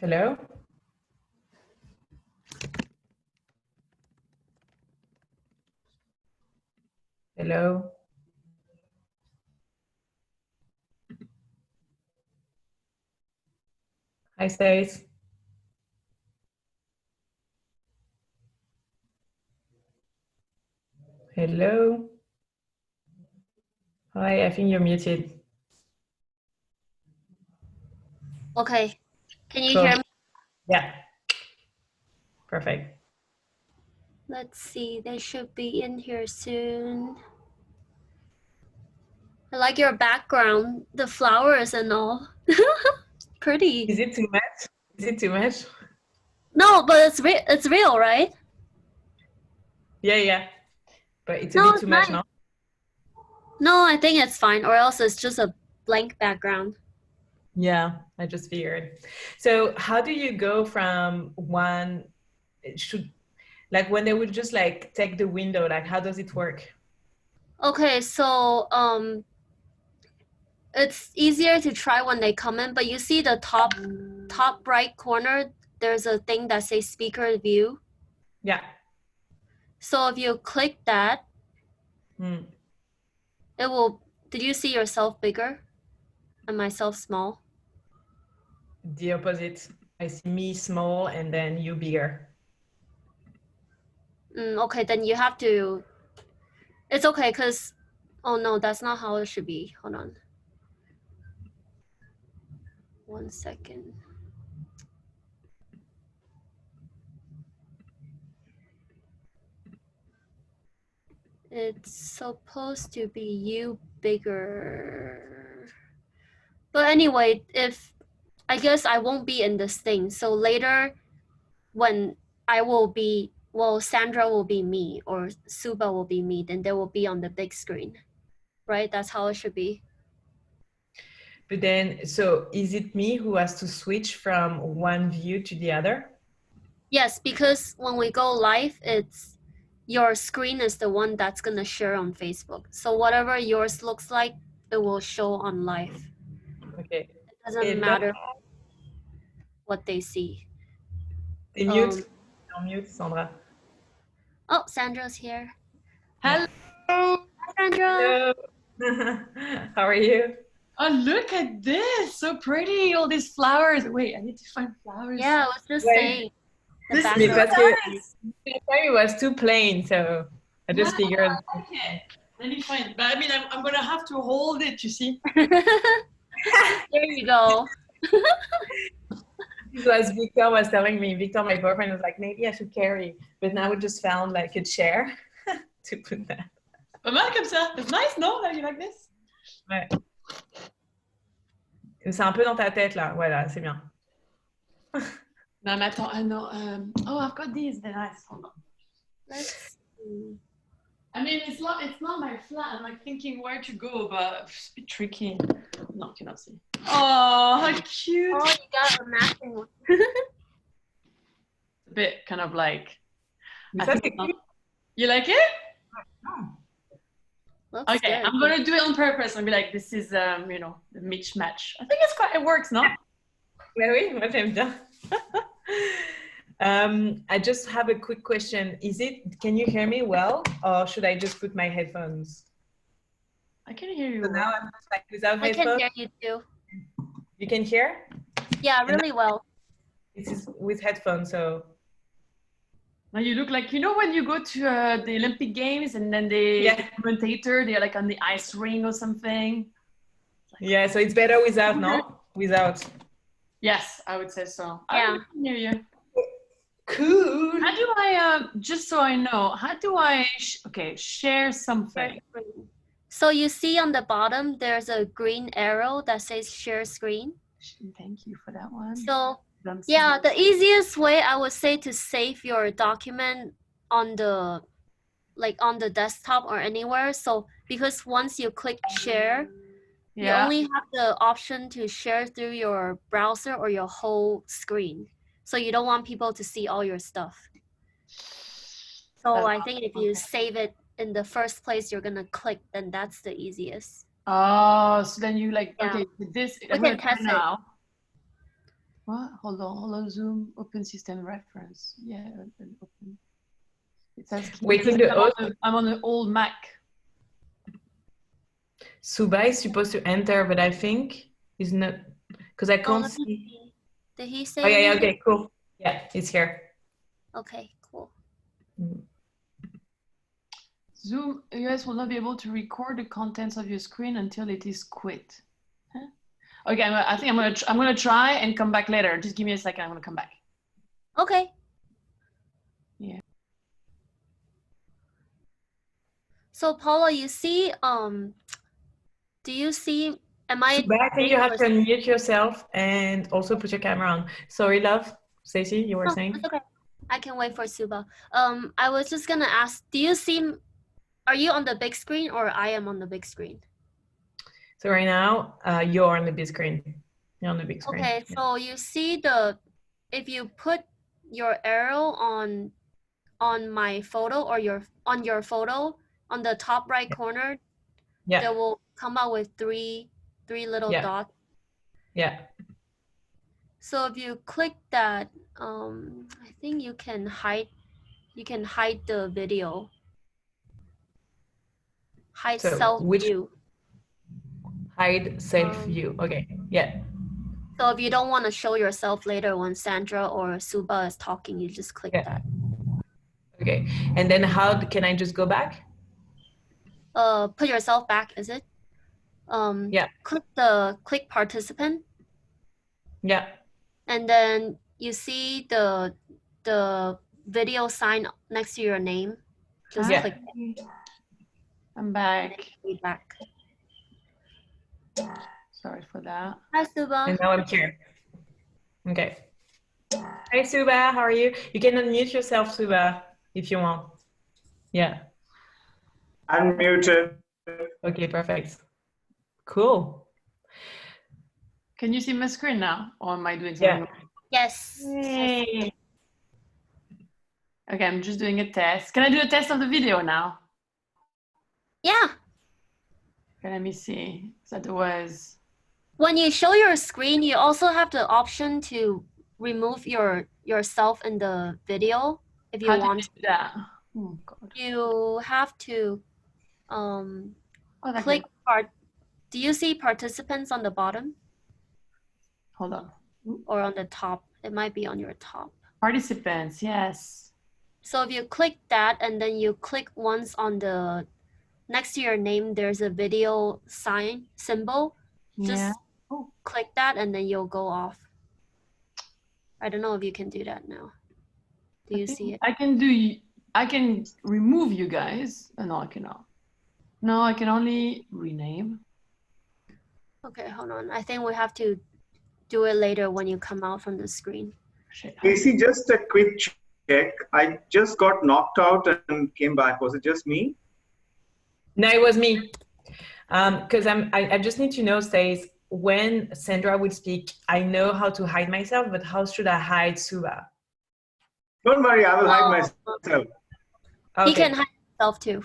Hello? Hello? Hi, Stace. Hello? Hi, I think you're muted. Okay. Can you Cool. hear me? Yeah. Perfect. Let's see. They should be in here soon. I like your background, the flowers and all. Pretty. Is it too much? Is it too much? No, but it's real, right? Yeah. But it's a No, bit it's too much nice. now. No, I think it's fine, or else it's just a blank background. Yeah, I just figured. So how do you go from one, like when they would just like take the window, like how does it work? Okay, so it's easier to try when they come in, but you see the top right corner, there's a thing that says speaker view. Yeah. So if you click that, it will, did you see yourself bigger and myself small? The opposite. I see me small and then you bigger. Okay, then you have to, it's okay, because, oh no, that's not how it should be. Hold on. 1 second. It's supposed to be you bigger. But anyway, if, I guess I won't be in this thing. So later when I will be, well, Sandra will be me or Suba will be me, then they will be on the big screen, right? That's how it should be. But then, so is it me who has to switch from one view to the other? Yes, because when we go live, it's your screen is the one that's gonna share on Facebook. So whatever yours looks like, it will show on live. Okay. It doesn't Hello. matter what they see. T'es mute? T'es en mute, Sandra. Oh, Sandra's here. Hello. Hi, Sandra. Hello. How are you? Oh, look at this. So pretty. All these flowers. Wait, I need to find flowers. Yeah, I was just Wait. saying. The This is Mais background. parce que nice. it was too plain, so I just Yeah, figured. I like it. Let me find. But I mean, I'm gonna have to hold it. You see. There you go. This was Victor was telling me. Victor, my boyfriend, was like, maybe I should carry, but now we just found like a chair to put that. Pas mal comme ça. It's nice, no? You like this? Ouais. C'est un peu dans ta tête là. Voilà, c'est bien. No, mais attends. I know. Oh, I've got these. They're nice. Hold on. Let's see. I mean, it's not my flat. I'm like thinking where to go, but it's a bit tricky. No, I cannot see. Oh, how cute! Oh, you got a matching one. A bit kind of like. Mais ça, c'est cute. You like it? Looks Okay, good. I'm gonna do it on purpose and be like, this is, you know, the mismatch. I think it works, no? Mais oui, moi j'aime bien. I just have a quick question. Can you hear me well, or should I just put my headphones? I can hear you. So now I'm just like without I headphones. can hear you too. You can hear? Yeah, really well. This is with headphones, so. Now you look like, you know, when you go to the Olympic Games and then the commentator, they're like on the ice ring or something. Yeah, so it's better without, no? Without. Yes, I would say so. Yeah. I can hear you. Cool. How do I, just so I know, how do I, share something? So you see on the bottom, there's a green arrow that says share screen. Thank you for that one. So yeah, the easiest way I would say to save your document on the, like on the desktop or anywhere. So because once you click share, you only have the option to share through your browser or your whole screen. So you don't want people to see all your stuff. So I think if you save it in the first place you're gonna click, then that's the easiest. Oh, so then you like, Yeah. okay, this, We can test it. now. What? Hold on, Zoom, open system reference. Yeah, open. It's asking. Waiting the host. I'm on an old Mac. Suba is supposed to enter, but I think he's not, because I can't let me see. see. Did he say Oh, yeah, anything? okay, cool. Yeah, he's here. Okay, cool. Zoom, you guys will not be able to record the contents of your screen until it is quit. Huh? Okay, I think I'm gonna try and come back later. Just give me a second. I'm gonna come back. Okay. Yeah. So Paula, you see, do you see? Am I? Suba, I think you have to unmute yourself and also put your camera on. Sorry, love. Stacey, you were saying? That's okay. I can wait for Suba. I was just gonna ask, do you see? Are you on the big screen or I am on the big screen? So right now, you're on the big screen. You're on the big screen. Okay, so you see if you put your arrow on my photo or on your photo on the top right corner, there will come out with three little dots. Yeah. So if you click that, I think you can hide the video. Hide self view. Hide self view. Okay. Yeah. So if you don't want to show yourself later when Sandra or Suba is talking, you just click that. Okay. And then how can I just go back? Put yourself back, is it? Click participant. Yeah. And then you see the video sign next to your name. Just click it. I'm back. Back. Sorry for that. Hi, Suba. And now I'm here. Okay. Hi, Suba. How are you? You can unmute yourself, Suba, if you want. Yeah. Unmuted. Okay, perfect. Cool. Can you see my screen now? Or am I doing something? Yes. Yay. Okay, I'm just doing a test. Can I do a test of the video now? Yeah. Okay, let me see. So that was... When you show your screen, you also have the option to remove yourself in the video if you want. How do you do that? Oh, God. You have to click Do you see participants on the bottom? Hold on. Or on the top? It might be on your top. Participants, yes. So if you click that and then you click once on the next to your name, there's a video symbol. Just click that and then you'll go off. I don't know if you can do that now. Do you see it? I can remove you guys. No, I cannot. No, I can only rename. Okay, hold on. I think we have to do it later when you come out from the screen. Casey, just a quick check. I just got knocked out and came back. Was it just me? No, it was me. Because I just need to know, Stace, when Sandra will speak, I know how to hide myself, but how should I hide Suba? Don't worry, I will hide myself. Okay. He can hide himself too.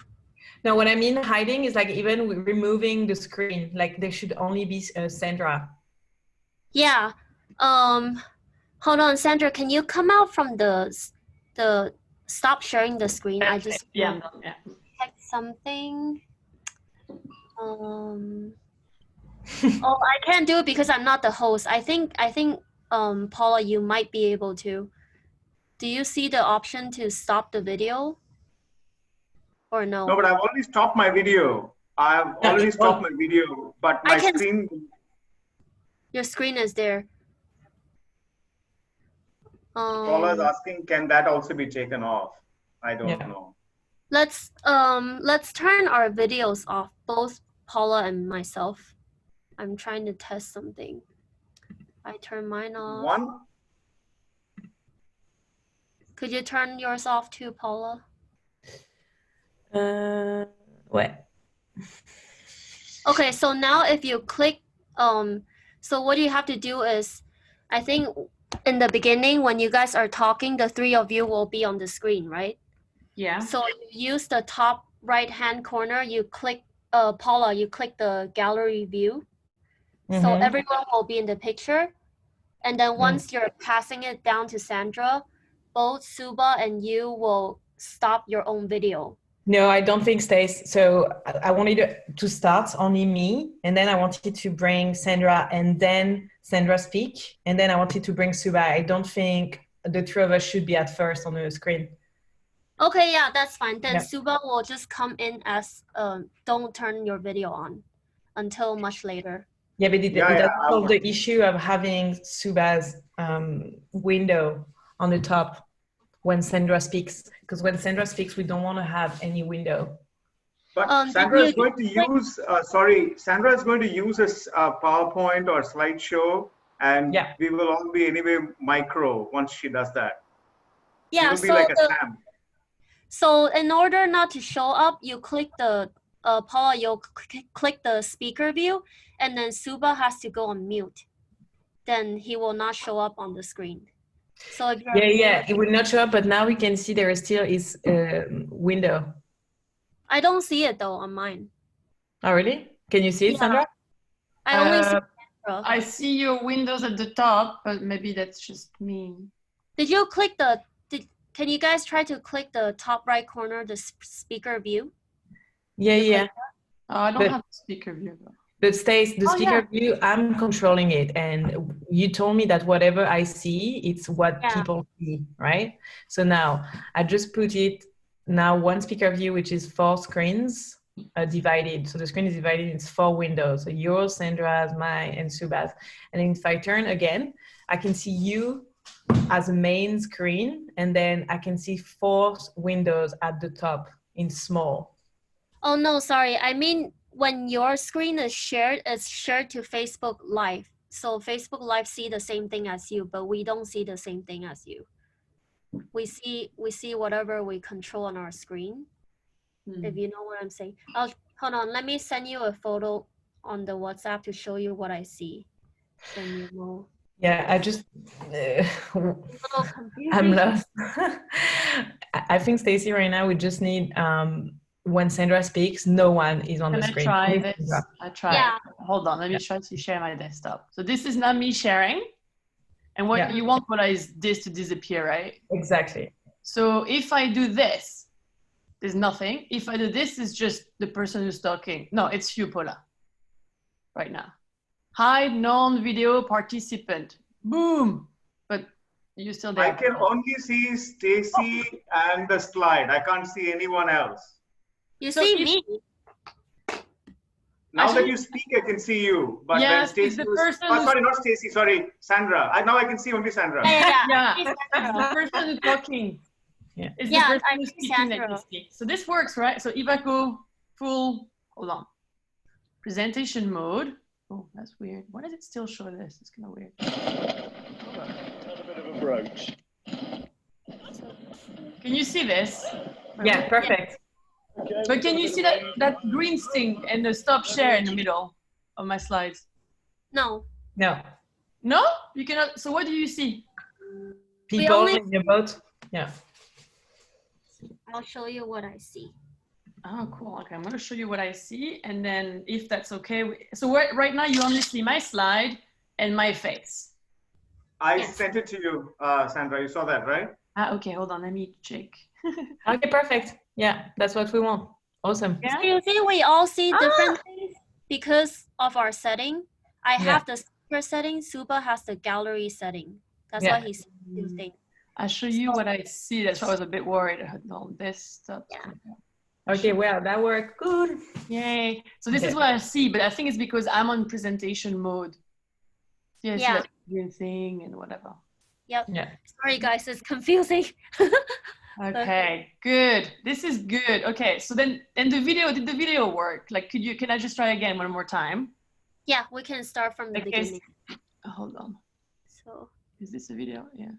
No, what I mean hiding is like even removing the screen, like there should only be Sandra. Yeah. Hold on, Sandra, can you come out from the stop sharing the screen? I just check something. Oh, I can't do it because I'm not the host. I think Paula, you might be able to. Do you see the option to stop the video? Or no? No, but I've already stopped my video. I've already stopped my video, but my screen... Your screen is there. Paula is asking, can that also be taken off? I don't know. Let's turn our videos off, both Paula and myself. I'm trying to test something. I turn mine off. Could you turn yours off too, Paula? What? Okay, so now if you click, so what you have to do is, I think in the beginning when you guys are talking, the three of you will be on the screen, right? Yeah. So you use the top right-hand corner, you click, Paula, you click the gallery view. So everyone will be in the picture. And then once you're passing it down to Sandra, both Suba and you will stop your own video. No, I don't think Stace. So I wanted to start only me, and then I wanted to bring Sandra, and then Sandra speak, and then I wanted to bring Suba. I don't think the two of us should be at first on the screen. Okay, yeah, that's fine. Then Yeah. Suba will just come in as don't turn your video on until much later. Yeah, but it doesn't solve the issue of having Suba's window on the top when Sandra speaks, because when Sandra speaks, we don't want to have any window. But Sandra is going to use, Sandra is going to use a PowerPoint or slideshow, and we will all be anyway micro once she does that. Yeah, it will be like a Sam. So in order not to show up, you click the, Paula, you'll click the speaker view, and then Suba has to go on mute. Then he will not show up on the screen. So if you're it will not show up, but now we can see there is still his window. I don't see it though on mine. Oh, really? Can you see it, Sandra? I only see Sandra. I see your windows at the top, but maybe that's just me. Did you click the, can you guys try to click the top right corner, the speaker view? Yeah. Oh, I don't have the speaker view though. But Stace, the speaker view, I'm controlling it. And you told me that whatever I see, it's what people see, right? So now I just put it now one speaker view, which is 4 screens divided. So the screen is divided into 4 windows. So yours, Sandra's, mine, and Suba's. And then if I turn again, I can see you as a main screen. And then I can see 4 windows at the top in small. Oh, no, sorry. I mean, when your screen is shared, it's shared to Facebook Live. So Facebook Live see the same thing as you, but we don't see the same thing as you. We see whatever we control on our screen, if you know what I'm saying. Hold on, let me send you a photo on the WhatsApp to show you what I see. Then you know. Yeah, I just, I'm lost. I think Stacy right now, we just need, when Sandra speaks, no one is on the screen. Can I try this? I try. Yeah. Hold on, let me try to share my desktop. So this is not me sharing. And what you want is this to disappear, right? Exactly. So if I do this, there's nothing. If I do this, it's just the person who's talking. No, it's you, Paula, right now. Hide non-video participant. Boom. But you still there. I can only see Stacy and the slide. I can't see anyone else. You see me. Now that you speak, I can see you. But yes, when Stacy sorry, not Stacy, sorry, Sandra. Now I can see only Sandra. Yeah. It's the person who's talking. Yeah. It's the person who's speaking that you speak. So this works, right? So if I go full, hold on. Presentation mode. Oh, that's weird. Why does it still show this? It's kind of weird. Turn a bit of a brooch. Can you see this? Yeah, perfect. Okay, but can you see that green thing and the stop share in the middle of my slides? No. No. No? You cannot. So what do you see? People in your boat? Yeah. I'll show you what I see. Oh, cool. Okay, I'm going to show you what I see. And then if that's okay. So right now you only see my slide and my face. I sent it to you, Sandra. You saw that, right? Okay, hold on. Let me check. Okay, perfect. Yeah, that's what we want. Awesome. Yeah. So you see, we all see different things because of our setting. I have the speaker setting. Suba has the gallery setting. That's why he's using. I'll show you what I see. That's why I was a bit worried. I had all this stuff. Yeah. Okay, well, that worked. Good. Yay. So this is what I see, but I think it's because I'm on presentation mode. See, I see that green thing and whatever. Yep. Yeah. Sorry, guys, it's confusing. Okay, good. This is good. Okay, so then, and the video, did the video work? Like, can I just try again one more time? Yeah, we can start from the beginning. Hold on. So. Is this a video? Yeah.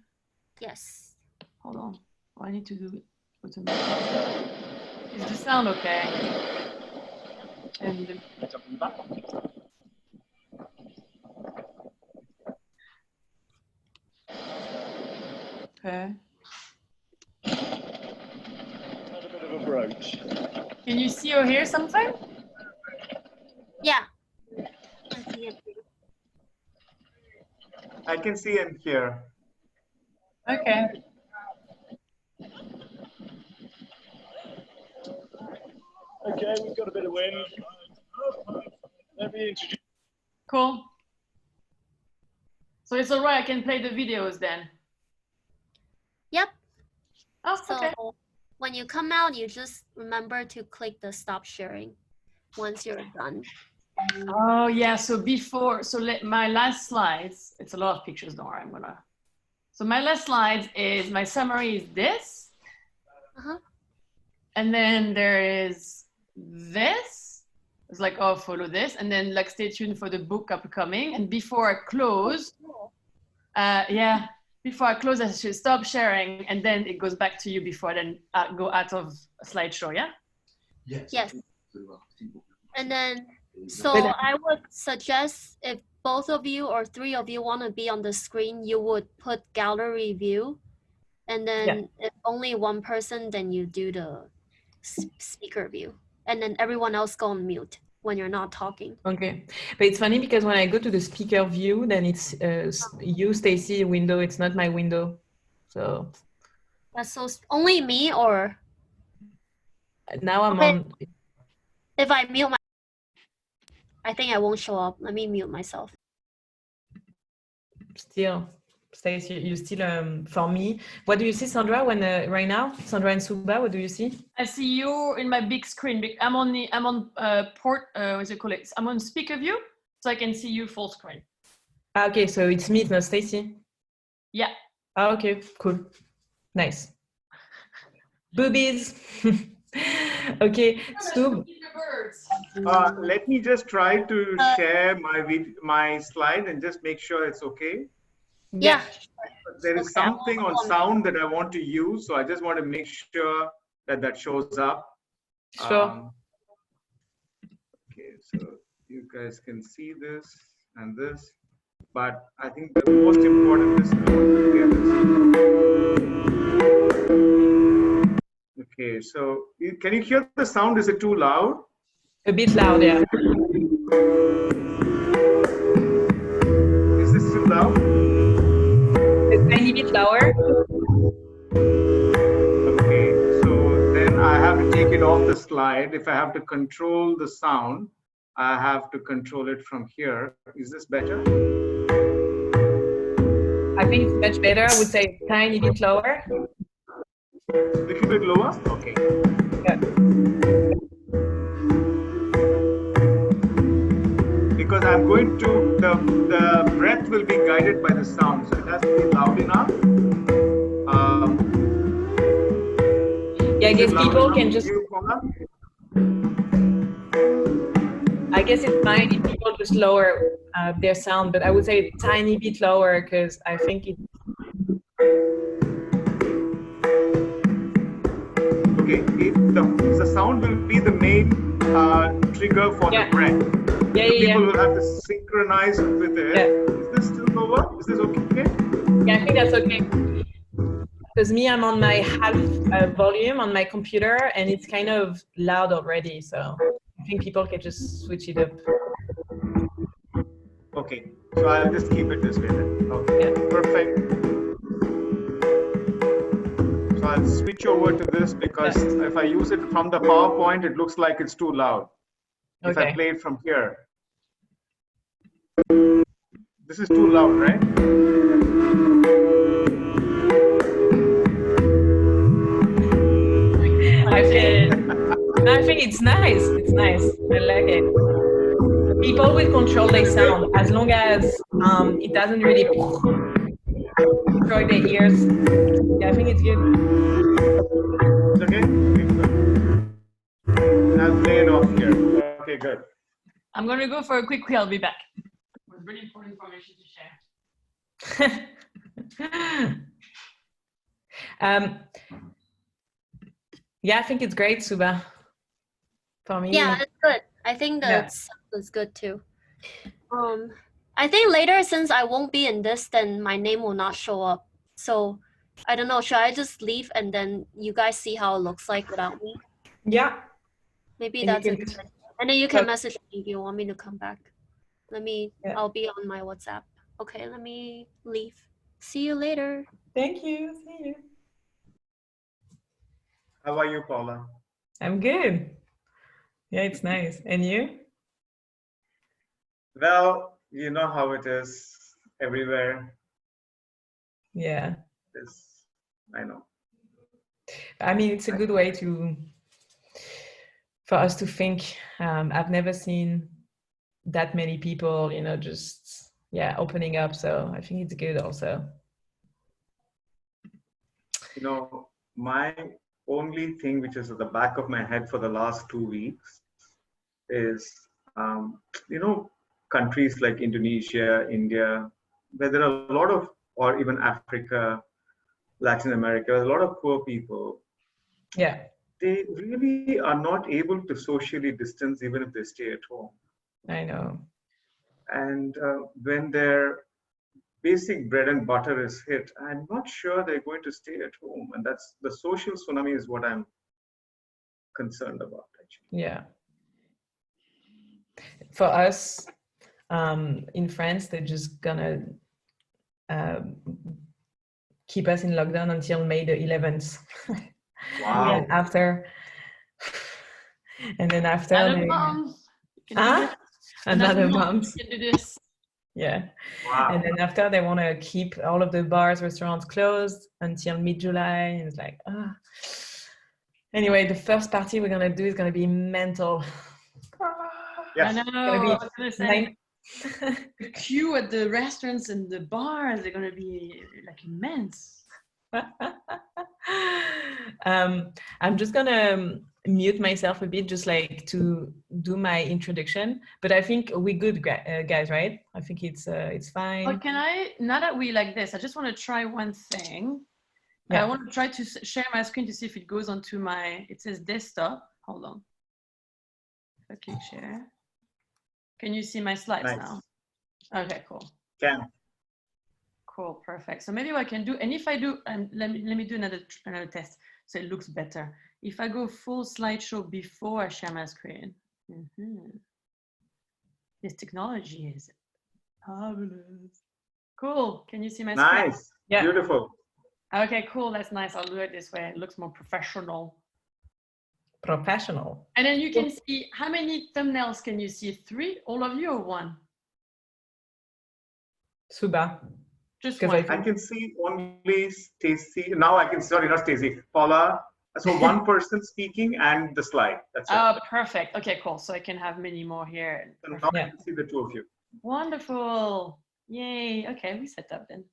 Yes. Hold on. Oh, I need to do it. Is the sound okay? And okay. Turn a bit of a brooch. Can you see or hear something? Yeah. I can see and hear. Okay. Okay, we've got a bit of wind. Let me introduce. Cool. So it's all right. I can play the videos then. Yep. Oh, So okay. when you come out, you just remember to click the stop sharing once you're done. Oh yeah. So before, my last slides. It's a lot of pictures. Don't worry. So my last slides is my summary is this, and then there is this. It's like, oh, follow this, and then like stay tuned for the book upcoming. And before I close, before I close, I should stop sharing, and then it goes back to you before I then go out of a slideshow. Yeah. Yes. And then, so I would suggest if both of you or three of you want to be on the screen, you would put gallery view. And then if only one person, then you do the speaker view. And then everyone else go on mute when you're not talking. Okay. But it's funny because when I go to the speaker view, then it's you, Stacy, window. It's not my window. So. That's so only me or? Now I'm on. If I mute I think I won't show up. Let me mute myself. Still, Stacy, you still, for me, what do you see, Sandra, when right now? Sandra and Suba, what do you see? I see you in my big screen. I'm on what's it called? I'm on speaker view, so I can see you full screen. Okay, so it's me, it's not Stacy. Yeah. Okay, cool. Nice. Boobies. Okay, so let me just try to share my slide and just make sure it's okay. Yeah. There is something on sound that I want to use, so I just want to make sure that shows up. Sure. Okay, so you guys can see this and this, but I think the most important is to get this. Okay, so can you hear the sound? Is it too loud? A bit loud, yeah. Is this too loud? A tiny bit lower. Okay, so then I have to take it off the slide. If I have to control the sound, I have to control it from here. Is this better? I think it's much better. I would say tiny bit lower. A little bit lower? Okay. Yeah. Because I'm going to, the breath will be guided by the sound, so it has to be loud enough. Yeah, I guess people can just. I guess it's fine if people just lower their sound, but I would say tiny bit lower because I think it. Okay, the sound will be the main trigger for the breath. People will have to synchronize with it. Is this still lower? Is this okay? Yeah, I think that's okay. Because me, I'm on my half volume on my computer, and it's kind of loud already. So I think people can just switch it up. Okay, so I'll just keep it this way then. Okay, perfect. So I'll switch over to this because if I use it from the PowerPoint, it looks like it's too loud. If I play it from here. This is too loud, right? I think it's nice. It's nice. I like it. People will control their sound as long as it doesn't really destroy their ears. Yeah, I think it's good. It's okay? I'll play it off here. Okay, good. I'm going to go for a quick wee. I'll be back. With really important information to share. Yeah, I think it's great, Suba. For me. Yeah, it's good. I think the sound is good too. I think later, since I won't be in this, then my name will not show up. So I don't know. Should I just leave and then you guys see how it looks like without me? Yeah. Maybe that's it. And then you can message me if you want me to come back. Let me. I'll be on my WhatsApp. Okay, let me leave. See you later. Thank you. See you. How are you, Paula? I'm good. Yeah, it's nice. And you? Well, you know how it is everywhere. Yeah. I know. I mean, it's a good way for us to think. I've never seen that many people, just opening up. So I think it's good also. My only thing which is at the back of my head for the last 2 weeks is, countries like Indonesia, India, where there are a lot of, or even Africa, Latin America, a lot of poor people. Yeah. They really are not able to socially distance even if they stay at home. I know. And when their basic bread and butter is hit, I'm not sure they're going to stay at home. And that's the social tsunami is what I'm concerned about, actually. Yeah. For us, in France, they're just gonna keep us in lockdown until May the 11th. Wow. And then after another month. Another month. You can do this. Yeah. Wow. And then after they want to keep all of the bars, restaurants closed until mid-July. And it's like, Anyway, the first party we're going to do is going to be mental. Yes. I know. I was going to say, the queue at the restaurants and the bars are going to be like immense. I'm just gonna mute myself a bit, just like to do my introduction. But I think we're good, guys, right? I think it's fine. But can I, now that we like this, I just want to try one thing. Yeah. I want to try to share my screen to see if it goes onto it says desktop. Hold on. If I click share. Can you see my slides now? Okay, cool. Can. Cool, perfect. So maybe what I can do, and if I do, let me do another test so it looks better. If I go full slideshow before I share my screen, this technology is fabulous. Cool. Can you see my screen? Nice. Yeah. Beautiful. Okay, cool. That's nice. I'll do it this way. It looks more professional. Professional. And then you can see how many thumbnails can you see? 3, all of you, or 1? Suba. Just one. I can see only Stacy. Now I can, sorry, not Stacy, Paula. So one person speaking and the slide. That's it. Oh, perfect. Okay, cool. So I can have many more here. So now I can see the 2 of you. Wonderful. Yay. Okay, we set up then.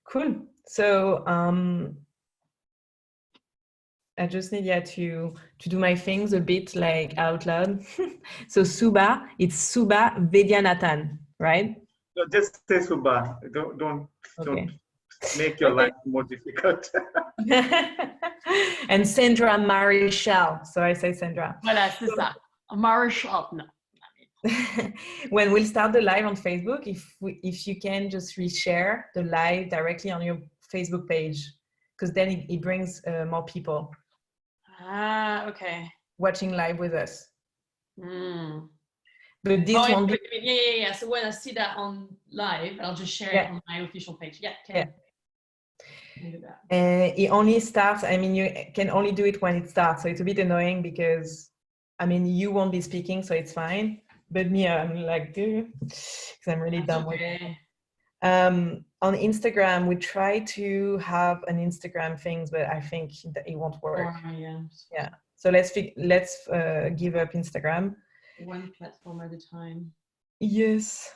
Cool. So I just need to do my things a bit like out loud. So Suba, it's Suba Vedyanathan, right? No, just say Suba. Don't make your life more difficult. And Sandra Marichal. So I say Sandra. Voilà, c'est ça. Marichal. No. When we'll start the live on Facebook, if you can just reshare the live directly on your Facebook page, because then it brings more people. Ah, okay. Watching live with us. Mm. But this won't be. Yeah. So when I see that on live, I'll just share it on my official page. Yeah, can do that. It only starts, I mean, you can only do it when it starts. So it's a bit annoying because, I mean, you won't be speaking, so it's fine. But me, I'm like, because I'm really dumb with it. On Instagram, we try to have an Instagram thing, but I think that it won't work. Yeah. So let's give up Instagram. One platform at a time. Yes.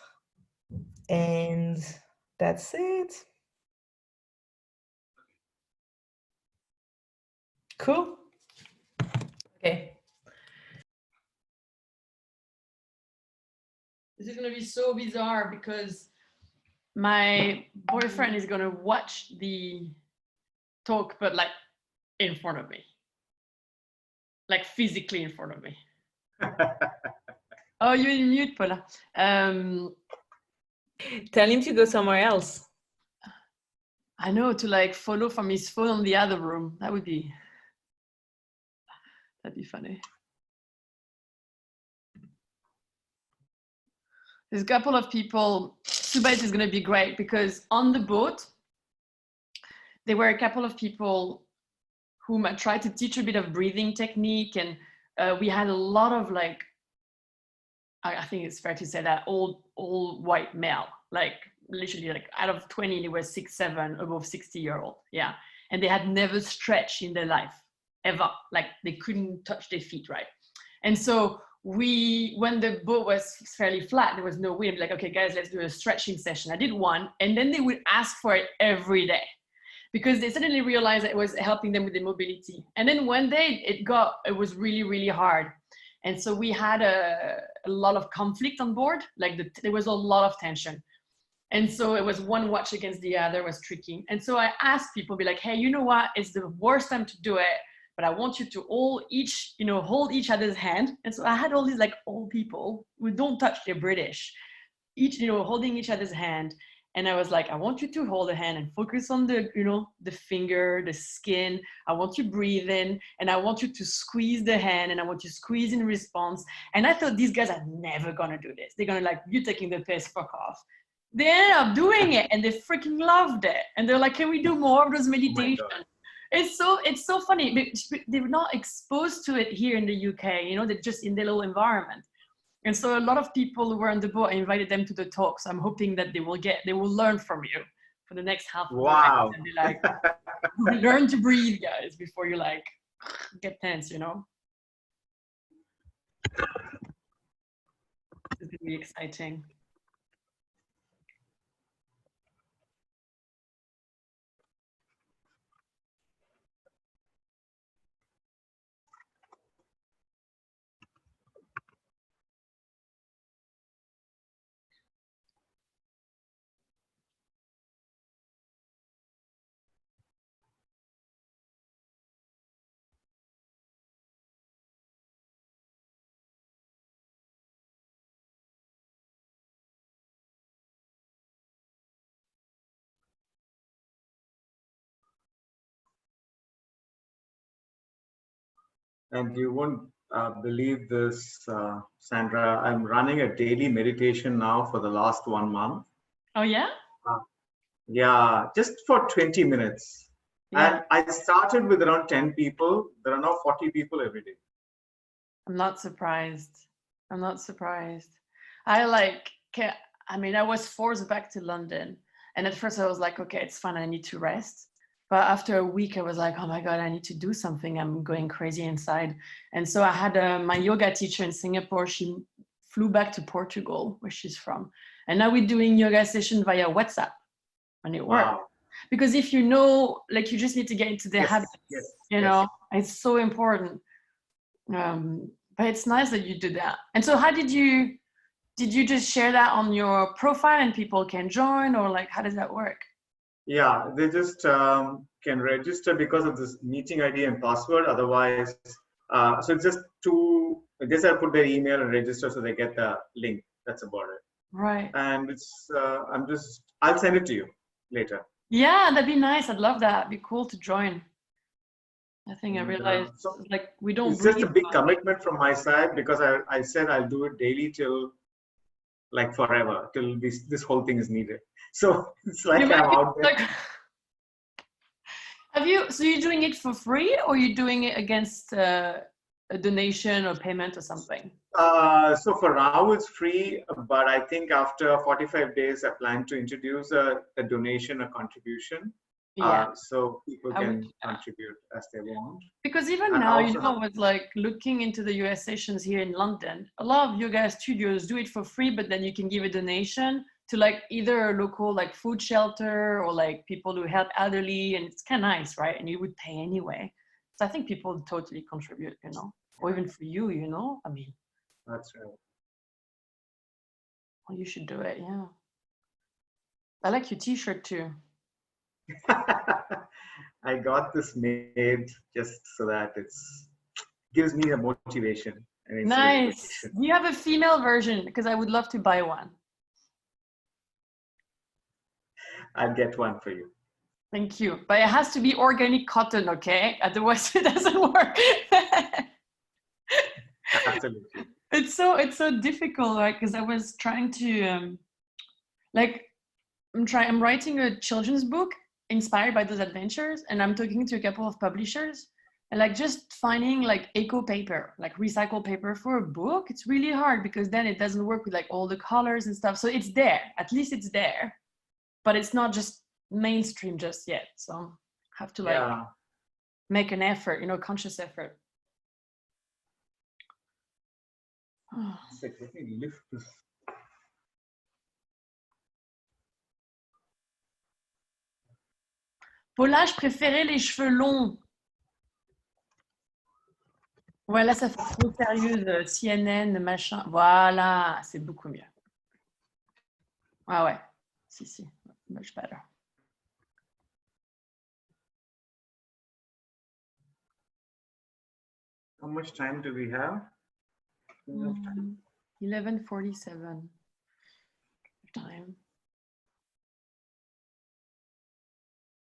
And that's it. Cool. Okay. This is going to be so bizarre because my boyfriend is going to watch the talk, but like in front of me. Like physically in front of me. Oh, you're in mute, Paula. Tell him to go somewhere else. I know, to like follow from his phone on the other room. That'd be funny. There's a couple of people. Subait is going to be great because on the boat, there were a couple of people whom I tried to teach a bit of breathing technique, and we had a lot of like, I think it's fair to say that old white male, like literally like out of 20, they were 6, 7, above 60-year-old. Yeah. And they had never stretched in their life ever. Like they couldn't touch their feet, right? And so when the boat was fairly flat, there was no wind, like, okay, guys, let's do a stretching session. I did one, and then they would ask for it every day because they suddenly realized that it was helping them with their mobility. And then one day it was really, really hard. And so we had a lot of conflict on board, like there was a lot of tension. And so it was one watch against the other, was tricky. And so I asked people, be like, hey, you know what? It's the worst time to do it, but I want you to all hold each other's hand. And so I had all these like old people who don't touch, they're British, each, holding each other's hand. And I was like, I want you to hold a hand and focus on the finger, the skin. I want you to breathe in, and I want you to squeeze the hand, and I want you to squeeze in response. And I thought these guys are never gonna do this. They're gonna like, you're taking the piss, fuck off. They ended up doing it, and they freaking loved it. And they're like, can we do more of those meditations? It's so funny. They're not exposed to it here in the UK, they're just in their little environment. And so a lot of people who were on the boat, I invited them to the talk. So I'm hoping that they will learn from you for the next half of Wow. the night. And be like, learn to breathe, guys, before you like get tense, It's gonna be exciting. And you won't believe this, Sandra. I'm running a daily meditation now for the last 1 month. Oh, yeah? Yeah, just for 20 minutes. Yeah. And I started with around 10 people. There are now 40 people every day. I'm not surprised. I was forced back to London. And at first I was like, okay, it's fine. I need to rest. But after a week, I was like, oh my God, I need to do something. I'm going crazy inside. And so I had my yoga teacher in Singapore. She flew back to Portugal, where she's from. And now we're doing yoga session via WhatsApp. And it worked. Wow. Because if you just need to get into the habit, it's so important. But it's nice that you do that. And so how did you just share that on your profile and people can join, or like, how does that work? Yeah, they just can register because of this meeting ID and password. Otherwise, so it's just I put their email and register so they get the link. That's about it. Right. And it's, I'll send it to you later. Yeah, that'd be nice. I'd love that. It'd be cool to join. I think I realized we don't. It's just a big commitment from my side because I said I'll do it daily till like forever, till this whole thing is needed. So it's like I'm out there. So you're doing it for free, or you're doing it against a donation or payment or something? So for now it's free, but I think after 45 days, I plan to introduce a donation, a contribution. Yeah. So people can contribute as they want. Because even now, with like looking into the US sessions here in London, a lot of yoga studios do it for free, but then you can give a donation to like either a local like food shelter or like people who help elderly, and it's kind of nice, right? And you would pay anyway. So I think people totally contribute, or even for you, I mean. That's right. Well, you should do it, yeah. I like your t-shirt too. I got this made just so that it gives me a motivation. Nice. Do you have a female version? Because I would love to buy one. I'll get one for you. Thank you. But it has to be organic cotton, okay? Otherwise it doesn't work. Absolutely. It's so difficult, right? Because I was trying to like I'm writing a children's book inspired by those adventures, and I'm talking to a couple of publishers, and like just finding like eco paper, like recycled paper for a book, it's really hard because then it doesn't work with like all the colors and stuff. So it's there, at least it's there, but it's not just mainstream just yet. So I have to like make an effort, conscious effort. Let me lift this. Paula, je préférais les cheveux longs. Voilà, ça fait trop sérieuse, CNN, machin. Voilà, c'est beaucoup mieux. Ah ouais, si, much better. How much time do we have? 11:47 time.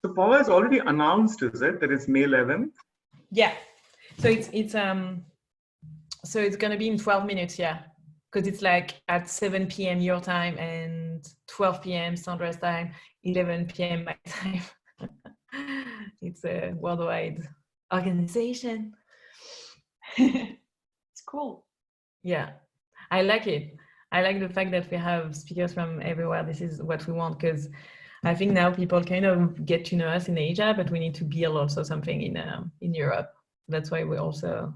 So Paula has already announced, is it, that it's May 11th? Yeah. So it's gonna be in 12 minutes, yeah. Because it's like at 7 p.m. your time and 12 p.m. Sandra's time, 11 p.m. my time. It's a worldwide organization. It's cool. Yeah, I like it. I like the fact that we have speakers from everywhere. This is what we want, because I think now people kind of get to know us in Asia, but we need to build also something in Europe. That's why we also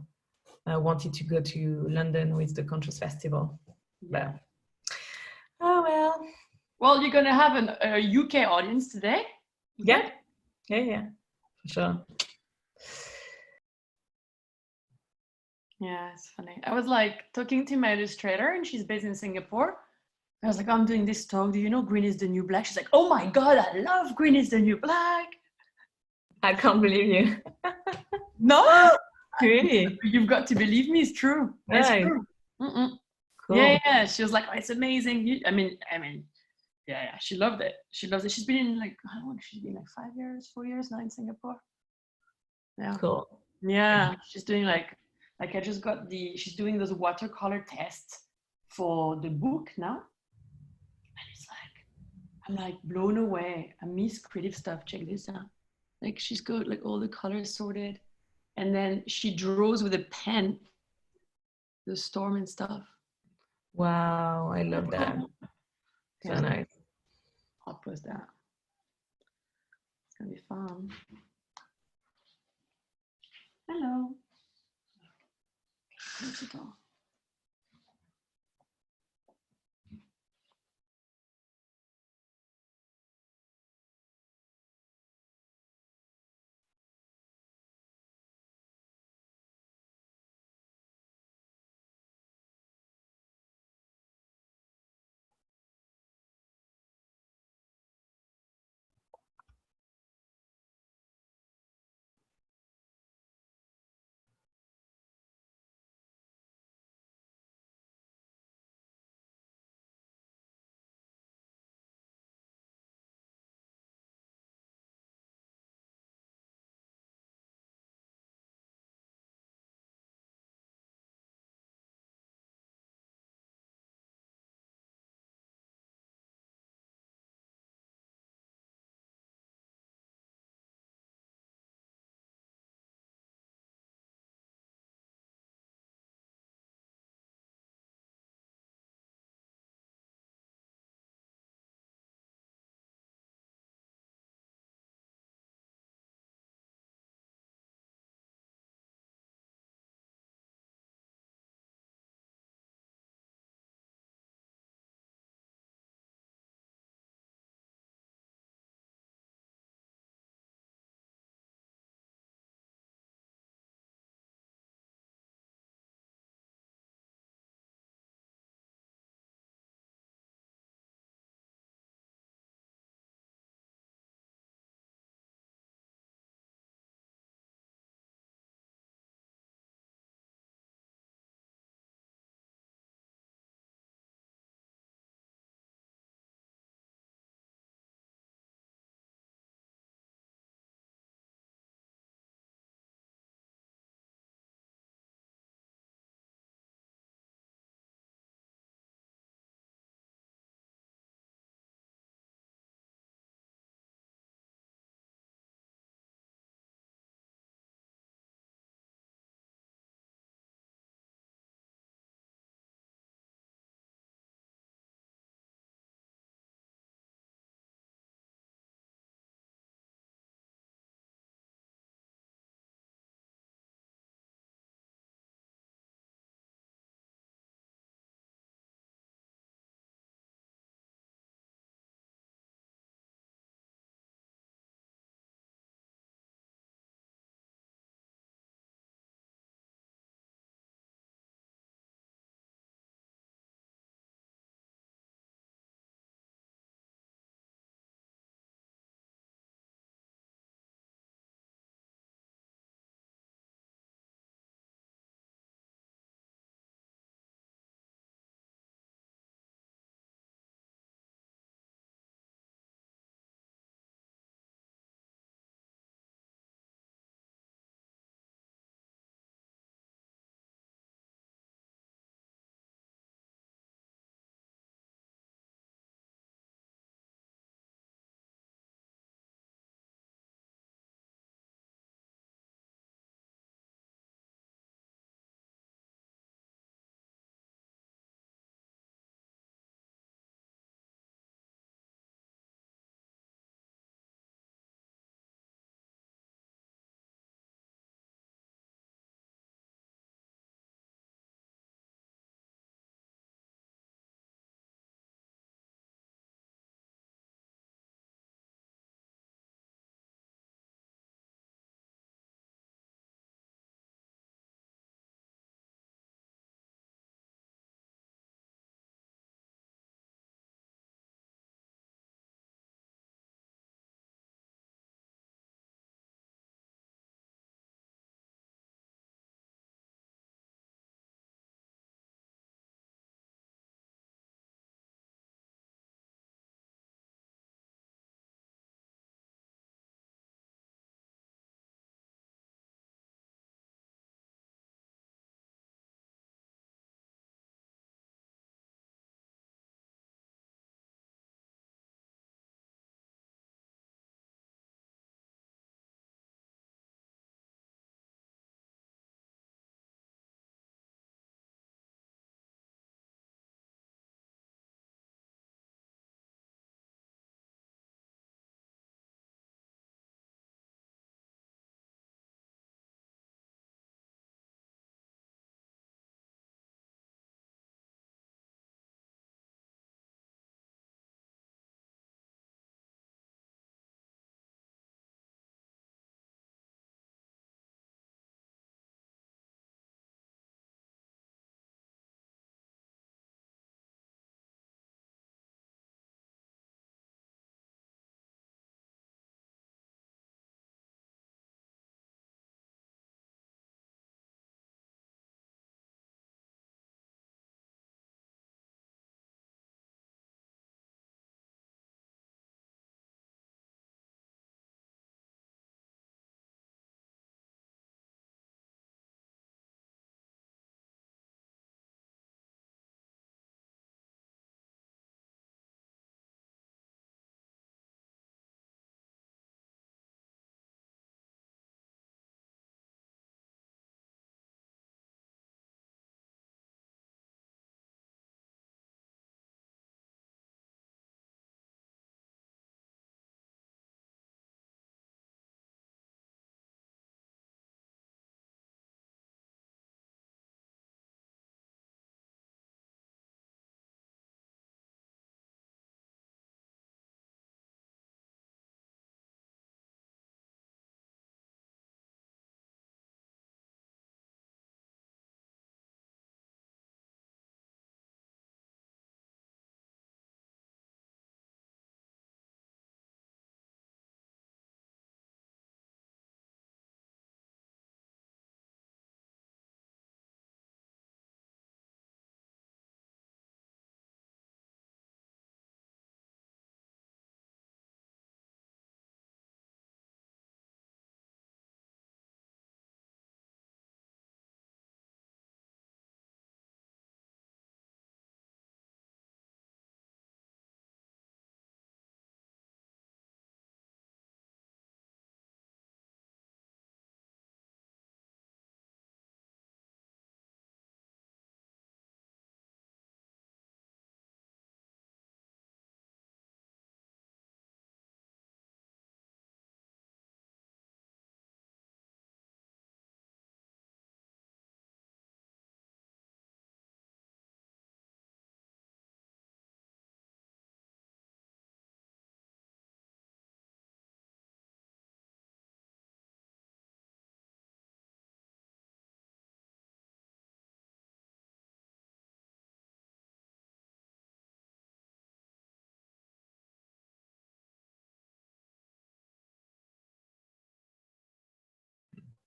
wanted to go to London with the Conscious Festival. Yeah. But, oh well. Well, you're gonna have a UK audience today. Yeah, for sure. Yeah, it's funny. I was like talking to my illustrator, and she's based in Singapore. I was like, I'm doing this talk. Do you know green is the new black? She's like, oh my God, I love green is the new black. I can't believe you. No, Really? you've got to believe me. It's true. It's Right. true. Cool. Yeah. She was like, oh, it's amazing. I mean, yeah. She loved it. She loves it. She's been in like, I don't know, she's been like 4 years now in Singapore. Yeah. Cool. Yeah. She's doing like I just got she's doing those watercolor tests for the book now. And it's like, I'm like blown away. I miss creative stuff. Check this out. Like she's got like all the colors sorted. And then she draws with a pen, the storm and stuff. Wow, I love that. So Yeah. nice. I'll post that. It's gonna be fun. Hello. Where's it all?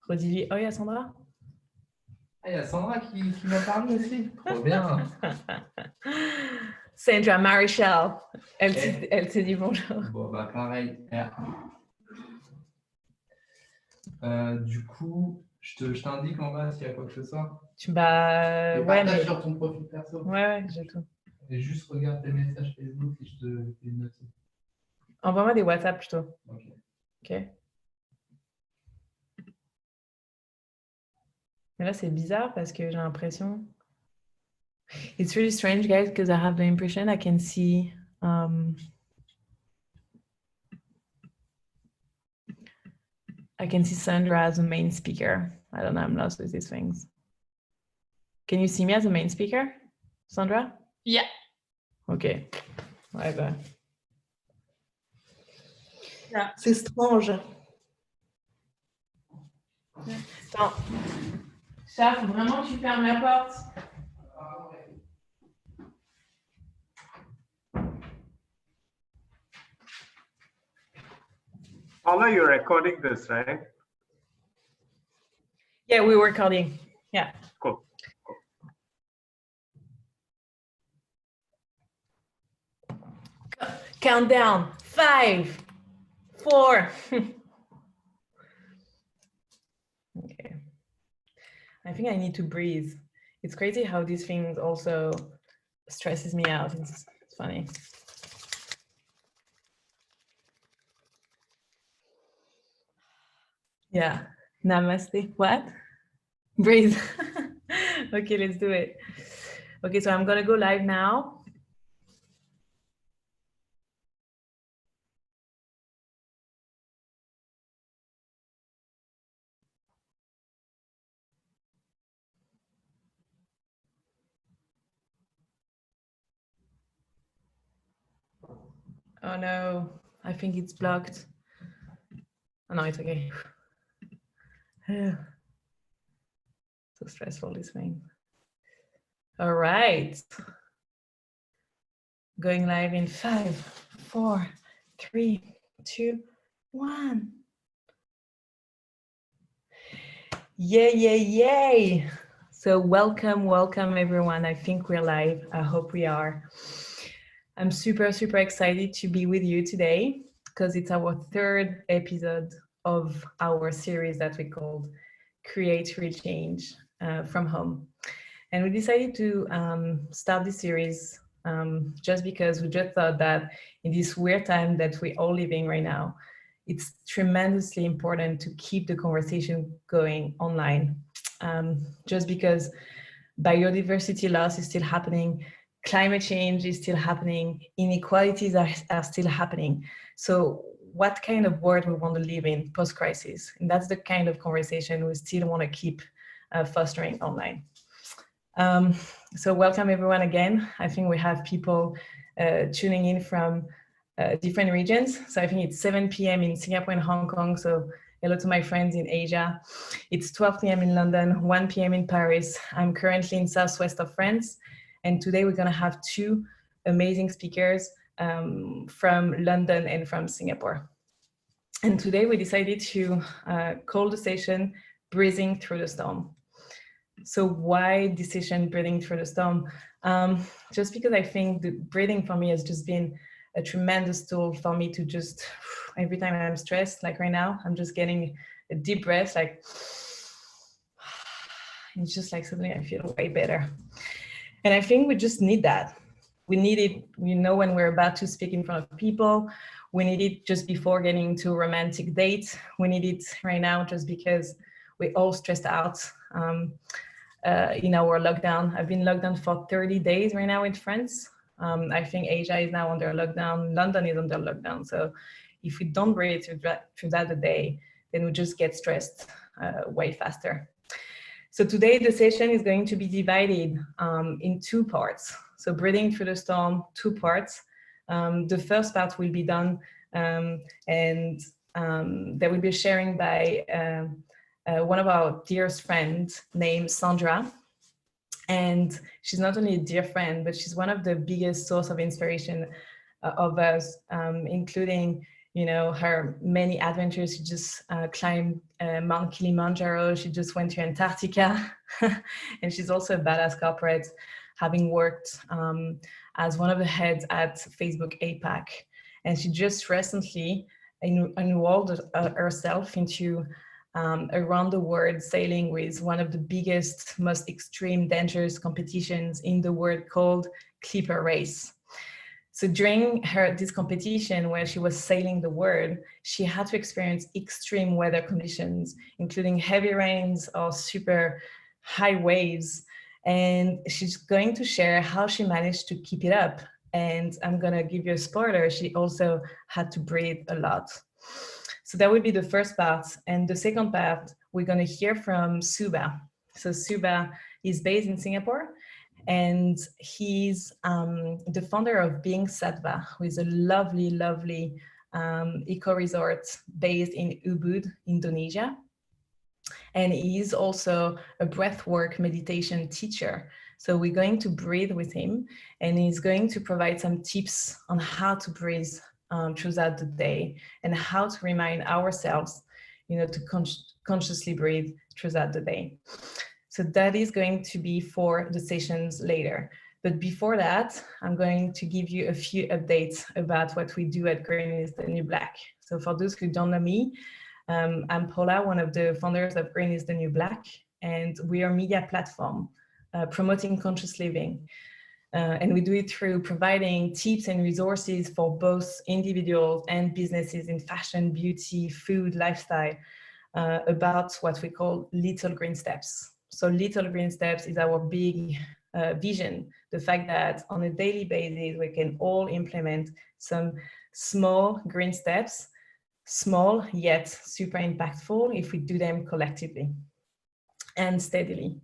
Redis-lui. Oh, il y a Sandra? Ah, il y a Sandra qui m'a parlé aussi. Trop bien. Sandra Marichal. Elle te dit bonjour. Bon, bah pareil. Du coup, je t'indique en bas s'il y a quoi que ce soit. Bah, Et ouais, partage mais... sur ton profil perso. Ouais, j'ai tout. Et juste regarde tes messages Facebook et je te fais une note. Envoie-moi des WhatsApp plutôt. Ok. Ok. Mais là, c'est bizarre parce que j'ai l'impression... It's really strange, guys, because I have the impression I can see... I can see Sandra as a main speaker. I don't know, I'm lost with these things. Can you see me as a main speaker, Sandra? Yeah. Ok. Ouais, bah. Yeah. C'est strange. Attends. Chat, faut vraiment que tu fermes la porte. Paula, you're recording this, right? Yeah, we were recording. Yeah. Cool. Countdown. 5, 4. Okay. I think I need to breathe. It's crazy how these things also stresses me out. It's funny. Yeah. Namaste. What? Breathe. Okay, let's do it. Okay, so I'm gonna go live now. Oh no, I think it's blocked. Oh no, it's okay. So stressful, this thing. All right. Going live in 5, 4, 3, 2, 1. Yay, yay, yay. So welcome everyone. I think we're live. I hope we are. I'm super excited to be with you today because it's our 3rd episode of our series that we called Create Real Change from Home. And we decided to start this series just because we just thought that in this weird time that we're all living right now, it's tremendously important to keep the conversation going online. Just because biodiversity loss is still happening, climate change is still happening, inequalities are still happening. So what kind of world we want to live in post-crisis? And that's the kind of conversation we still want to keep fostering online. So welcome everyone again. I think we have people tuning in from different regions. So I think it's 7 p.m. in Singapore and Hong Kong. So hello to my friends in Asia. It's 12 p.m. in London, 1 p.m. in Paris. I'm currently in southwest of France. And today we're gonna have 2 amazing speakers from London and from Singapore. And today we decided to call the session Breathing Through the Storm. So why decision breathing through the storm? Just because I think the breathing for me has just been a tremendous tool for me to just, every time I'm stressed, like right now, I'm just getting a deep breath, like, it's just like suddenly I feel way better. And I think we just need that. We need it, you know, when we're about to speak in front of people. We need it just before getting to a romantic date. We need it right now just because we're all stressed out. In our lockdown. I've been locked down for 30 days right now in France. I think Asia is now under lockdown. London is under lockdown. So if we don't breathe through that a day, then we just get stressed way faster. So today the session is going to be divided in 2 parts. So breathing through the storm, 2 parts. The first part will be done and there will be sharing by one of our dearest friends named Sandra. And she's not only a dear friend, but she's one of the biggest source of inspiration of us, including you know, her many adventures. She just climbed Mount Kilimanjaro. She just went to Antarctica. And she's also a badass corporate, having worked as one of the heads at Facebook APAC. And she just recently enrolled herself into around the world sailing with one of the biggest, most extreme, dangerous competitions in the world called Clipper Race. So during this competition where she was sailing the world, she had to experience extreme weather conditions, including heavy rains or super high waves. And she's going to share how she managed to keep it up. And I'm gonna give you a spoiler, she also had to breathe a lot. So that would be the first part. And the second part, we're gonna hear from Suba. So Suba is based in Singapore, and he's the founder of Being Sattva, who is a lovely, lovely eco-resort based in Ubud, Indonesia. And he's also a breathwork meditation teacher. So we're going to breathe with him, and he's going to provide some tips on how to breathe throughout the day and how to remind ourselves, you know, to consciously breathe throughout the day. So that is going to be for the sessions later. But before that, I'm going to give you a few updates about what we do at Green is the New Black. So for those who don't know me, I'm Paula, one of the founders of Green is the New Black, and we are a media platform promoting conscious living. And we do it through providing tips and resources for both individuals and businesses in fashion, beauty, food, lifestyle, about what we call little green steps. So little green steps is our big vision, the fact that on a daily basis, we can all implement some small green steps, small yet super impactful if we do them collectively and steadily.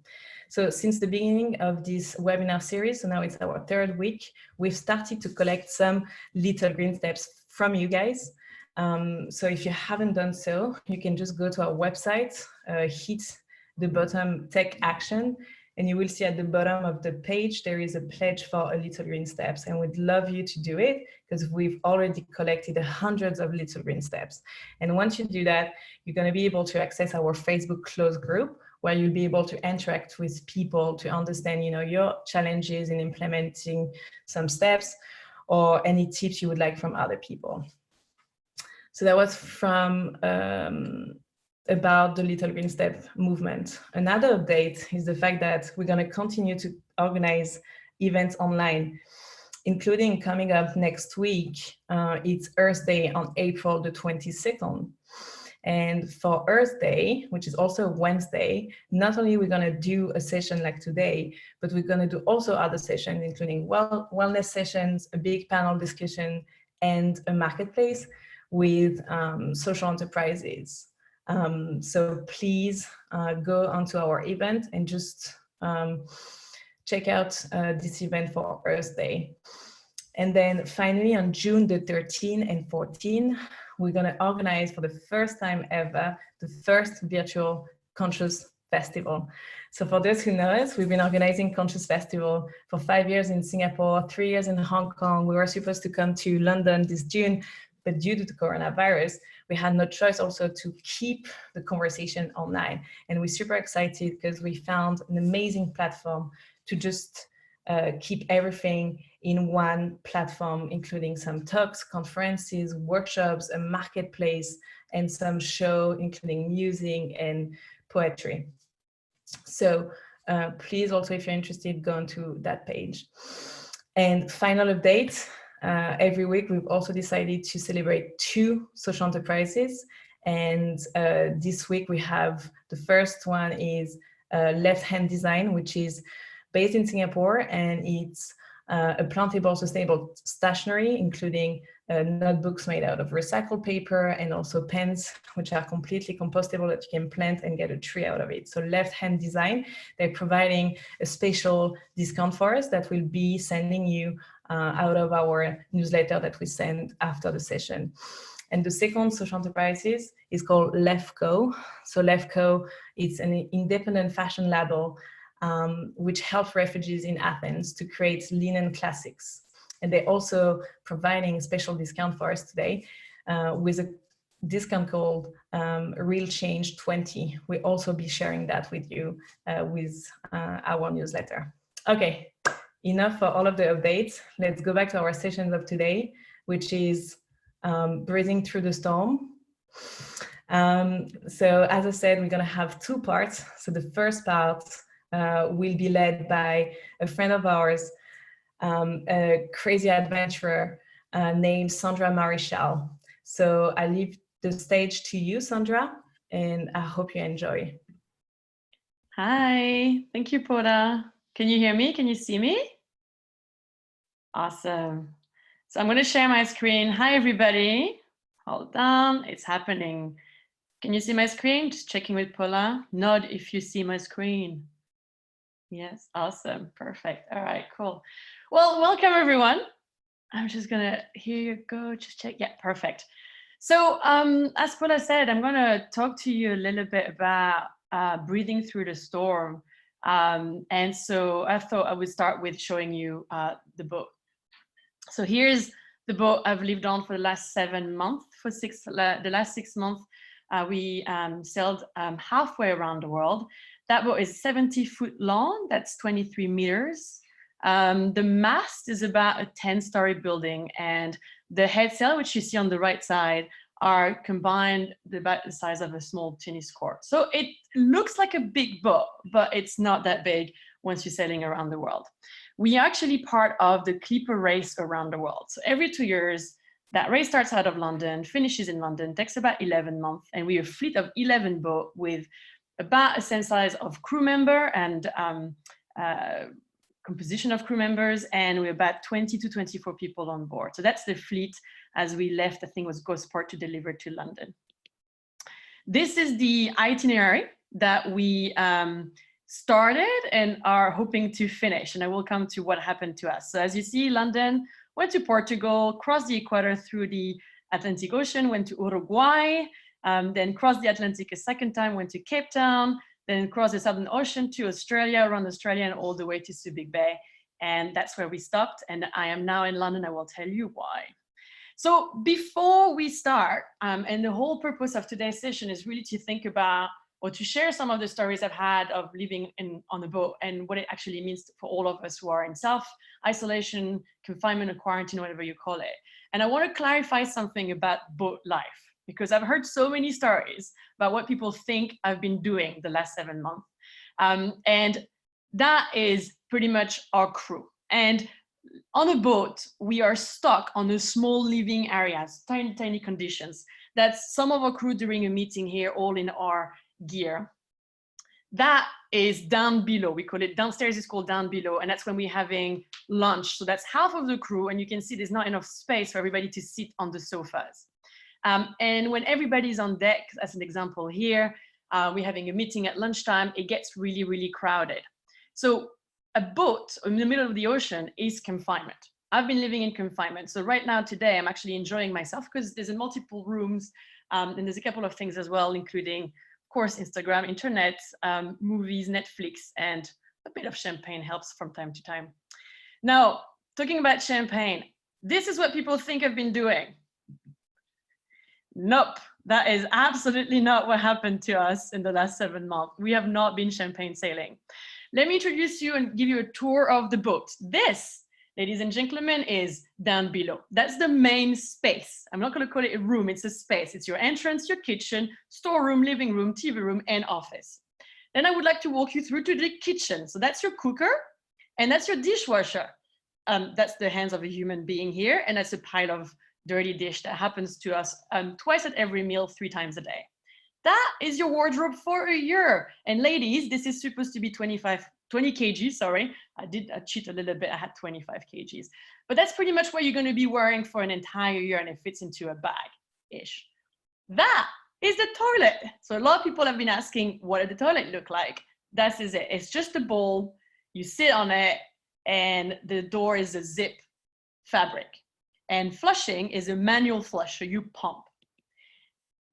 So since the beginning of this webinar series, so now it's our third week, we've started to collect some little green steps from you guys. So if you haven't done so, you can just go to our website, hit the bottom take action, and you will see at the bottom of the page, there is a pledge for a little green steps, and we'd love you to do it because we've already collected hundreds of little green steps. And once you do that, you're going to be able to access our Facebook closed group, where you'll be able to interact with people to understand, you know, your challenges in implementing some steps or any tips you would like from other people. So that was from about the Little Green Step movement. Another update is the fact that we're going to continue to organize events online, including coming up next week. It's Earth Day on April the 22nd. And for Earth Day, which is also Wednesday, not only we're going to do a session like today, but we're going to do also other sessions, including wellness sessions, a big panel discussion, and a marketplace with social enterprises. So please go onto our event and just check out this event for Earth Day. And then finally on June the 13th and 14th, we're going to organize for the first time ever the first virtual Conscious Festival. So for those who know us, we've been organizing Conscious Festival for 5 years in Singapore, 3 years in Hong Kong. We were supposed to come to London this June, but due to the coronavirus, we had no choice also to keep the conversation online. And we're super excited because we found an amazing platform to just keep everything in one platform, including some talks, conferences, workshops, a marketplace, and some show, including music and poetry. So please also, if you're interested, go onto that page. And final update, every week we've also decided to celebrate 2 social enterprises. And this week we have, the first one is Left Hand Design, which is based in Singapore, and it's a plantable, sustainable stationery, including notebooks made out of recycled paper and also pens, which are completely compostable that you can plant and get a tree out of it. So Left Hand Design, they're providing a special discount for us that we'll be sending you out of our newsletter that we send after the session. And the second social enterprise is called Lefco. So Lefco is an independent fashion label which helps refugees in Athens to create linen classics. And they're also providing special discount for us today. with a discount code Real Change 20. We'll also be sharing that with you with our newsletter. Okay, enough for all of the updates. Let's go back to our sessions of today, which is breathing through the storm. So as I said, we're gonna have two parts. So the first part will be led by a friend of ours, a crazy adventurer named Sandra Marichal. So I leave the stage to you, Sandra, and I hope you enjoy. Hi, thank you, Paula. Can you hear me? Can you see me? Awesome. So I'm going to share my screen. Hi, everybody. Hold on, it's happening. Can you see my screen? Just checking with Paula. Nod if you see my screen. Yes, awesome, perfect. All right, cool. Well, welcome everyone. I'm just gonna, here you go, just check, yeah, perfect. So as Paula said, I'm gonna talk to you a little bit about breathing through the storm. And so I thought I would start with showing you the boat. So here's the boat I've lived on for the last 7 months. For the last 6 months, we sailed halfway around the world. That boat is 70 foot long, that's 23 meters. The mast is about a 10-story building, and the head sail, which you see on the right side, are combined about the size of a small tennis court. So it looks like a big boat, but it's not that big once you're sailing around the world. We are actually part of the Clipper race around the world. So every 2 years, that race starts out of London, finishes in London, takes about 11 months, and we're a fleet of 11 boats with about the same size of crew member and composition of crew members, and we're about 20 to 24 people on board. So that's the fleet as we left, I think it was Gosport to deliver to London. This is the itinerary that we started and are hoping to finish, and I will come to what happened to us. So as you see, London, went to Portugal, crossed the equator through the Atlantic Ocean, went to Uruguay, then crossed the Atlantic a second time, went to Cape Town, then crossed the Southern Ocean to Australia, around Australia, and all the way to Subic Bay. And that's where we stopped. And I am now in London. I will tell you why. So before we start, and the whole purpose of today's session is really to think about, or to share some of the stories I've had of living on the boat and what it actually means for all of us who are in self-isolation, confinement, or quarantine, whatever you call it. And I want to clarify something about boat life, because I've heard so many stories about what people think I've been doing the last 7 months. And that is pretty much our crew. And on a boat, we are stuck on a small living areas, tiny, tiny conditions. That's some of our crew during a meeting here, all in our gear. That is down below. We call it downstairs, is called down below. And that's when we're having lunch. So that's half of the crew. And you can see there's not enough space for everybody to sit on the sofas. And when everybody's on deck, as an example here, we're having a meeting at lunchtime, it gets really, really crowded. So a boat in the middle of the ocean is confinement. I've been living in confinement. So right now, today, I'm actually enjoying myself because there's multiple rooms and there's a couple of things as well, including, of course, Instagram, internet, movies, Netflix, and a bit of champagne helps from time to time. Now, talking about champagne, this is what people think I've been doing. Nope, that is absolutely not what happened to us in the last 7 months. We have not been champagne sailing. Let me introduce you and give you a tour of the boat. This, ladies and gentlemen, is down below. That's the main space. I'm not going to call it a room, it's a space. It's your entrance, your kitchen, storeroom, living room, TV room, and office. Then I would like to walk you through to the kitchen. So that's your cooker, and that's your dishwasher. That's the hands of a human being here, and that's a pile of dirty dish that happens to us twice at every meal, 3 times a day. That is your wardrobe for a year. And ladies, this is supposed to be 20 kgs, sorry. I did cheat a little bit, I had 25 kgs. But that's pretty much what you're gonna be wearing for an entire year, and it fits into a bag-ish. That is the toilet. So a lot of people have been asking, what does the toilet look like? That is it, it's just a bowl, you sit on it, and the door is a zip fabric. And flushing is a manual flush, so you pump.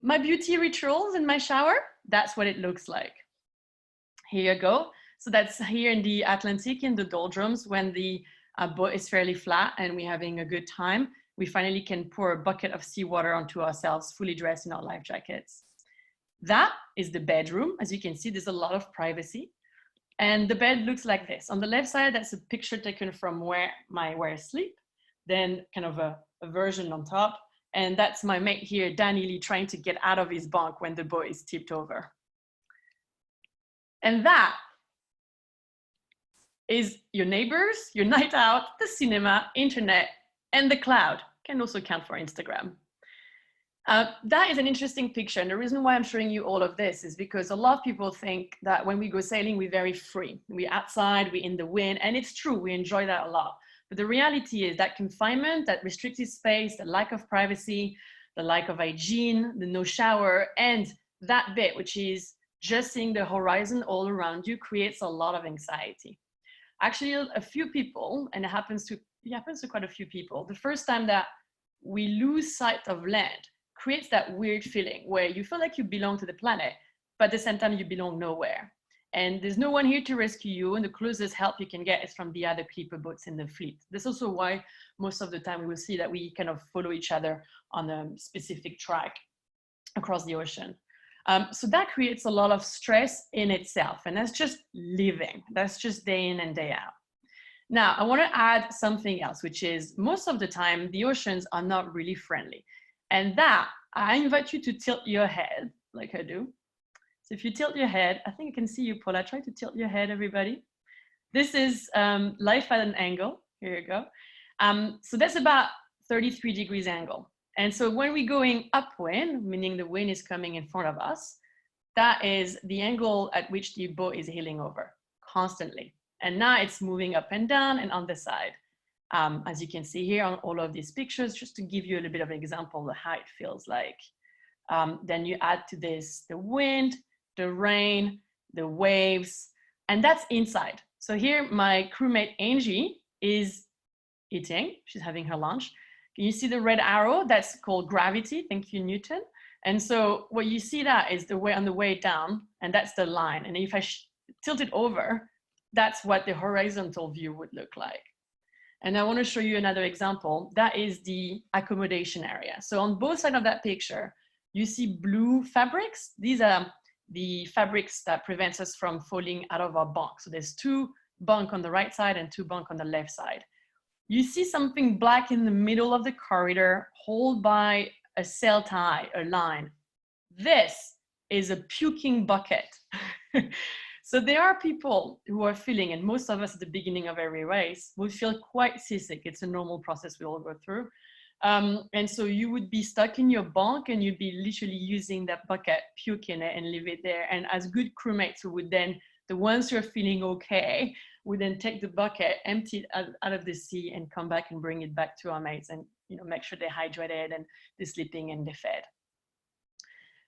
My beauty rituals in my shower, that's what it looks like. Here you go. So that's here in the Atlantic, in the doldrums, when the boat is fairly flat and we're having a good time. we finally can pour a bucket of seawater onto ourselves, fully dressed in our life jackets. That is the bedroom. As you can see, there's a lot of privacy. And the bed looks like this. On the left side, that's a picture taken from where I sleep, then kind of a version on top. And that's my mate here, Danny Lee, trying to get out of his bunk when the boat is tipped over. And that is your neighbors, your night out, the cinema, internet, and the cloud. Can also count for Instagram. That is an interesting picture. And the reason why I'm showing you all of this is because a lot of people think that when we go sailing, we're very free. We're outside, we're in the wind, and it's true, we enjoy that a lot. But the reality is that confinement, that restricted space, the lack of privacy, the lack of hygiene, the no shower, and that bit, which is just seeing the horizon all around you, creates a lot of anxiety. Actually, a few people, and it happens to quite a few people, the first time that we lose sight of land creates that weird feeling where you feel like you belong to the planet, but at the same time you belong nowhere. And there's no one here to rescue you, and the closest help you can get is from the other clipper boats in the fleet. That's also why most of the time we will see that we kind of follow each other on a specific track across the ocean. So that creates a lot of stress in itself, and that's just living. That's just day in and day out. Now, I want to add something else, which is most of the time, the oceans are not really friendly. And that, I invite you to tilt your head like I do. So if you tilt your head, I think I can see you, Paula. Try to tilt your head, everybody. This is life at an angle. Here you go. So that's about 33 degrees angle. And so when we're going upwind, meaning the wind is coming in front of us, that is the angle at which the boat is heeling over constantly. And now it's moving up and down and on the side. As you can see here on all of these pictures, just to give you a little bit of an example of how it feels like. Then you add to this the wind, the rain, the waves, and that's inside. So here my crewmate Angie is eating, she's having her lunch. Can you see the red arrow? That's called gravity, thank you Newton. And so what you see that is the way on the way down, and that's the line. And if I tilt it over, that's what the horizontal view would look like. And I want to show you another example. That is the accommodation area. So on both sides of that picture, you see blue fabrics. These are the fabrics that prevents us from falling out of our bunk. So there's 2 bunk on the right side and 2 bunk on the left side. You see something black in the middle of the corridor, held by a sail tie, a line. This is a puking bucket. So there are people who are feeling, and most of us at the beginning of every race would feel quite seasick. It's a normal process we all go through. And so you would be stuck in your bunk and you'd be literally using that bucket, puking it and leave it there. And as good crewmates who would then, the ones who are feeling okay, would then take the bucket, empty it out of the sea and come back and bring it back to our mates and make sure they're hydrated and they're sleeping and they're fed.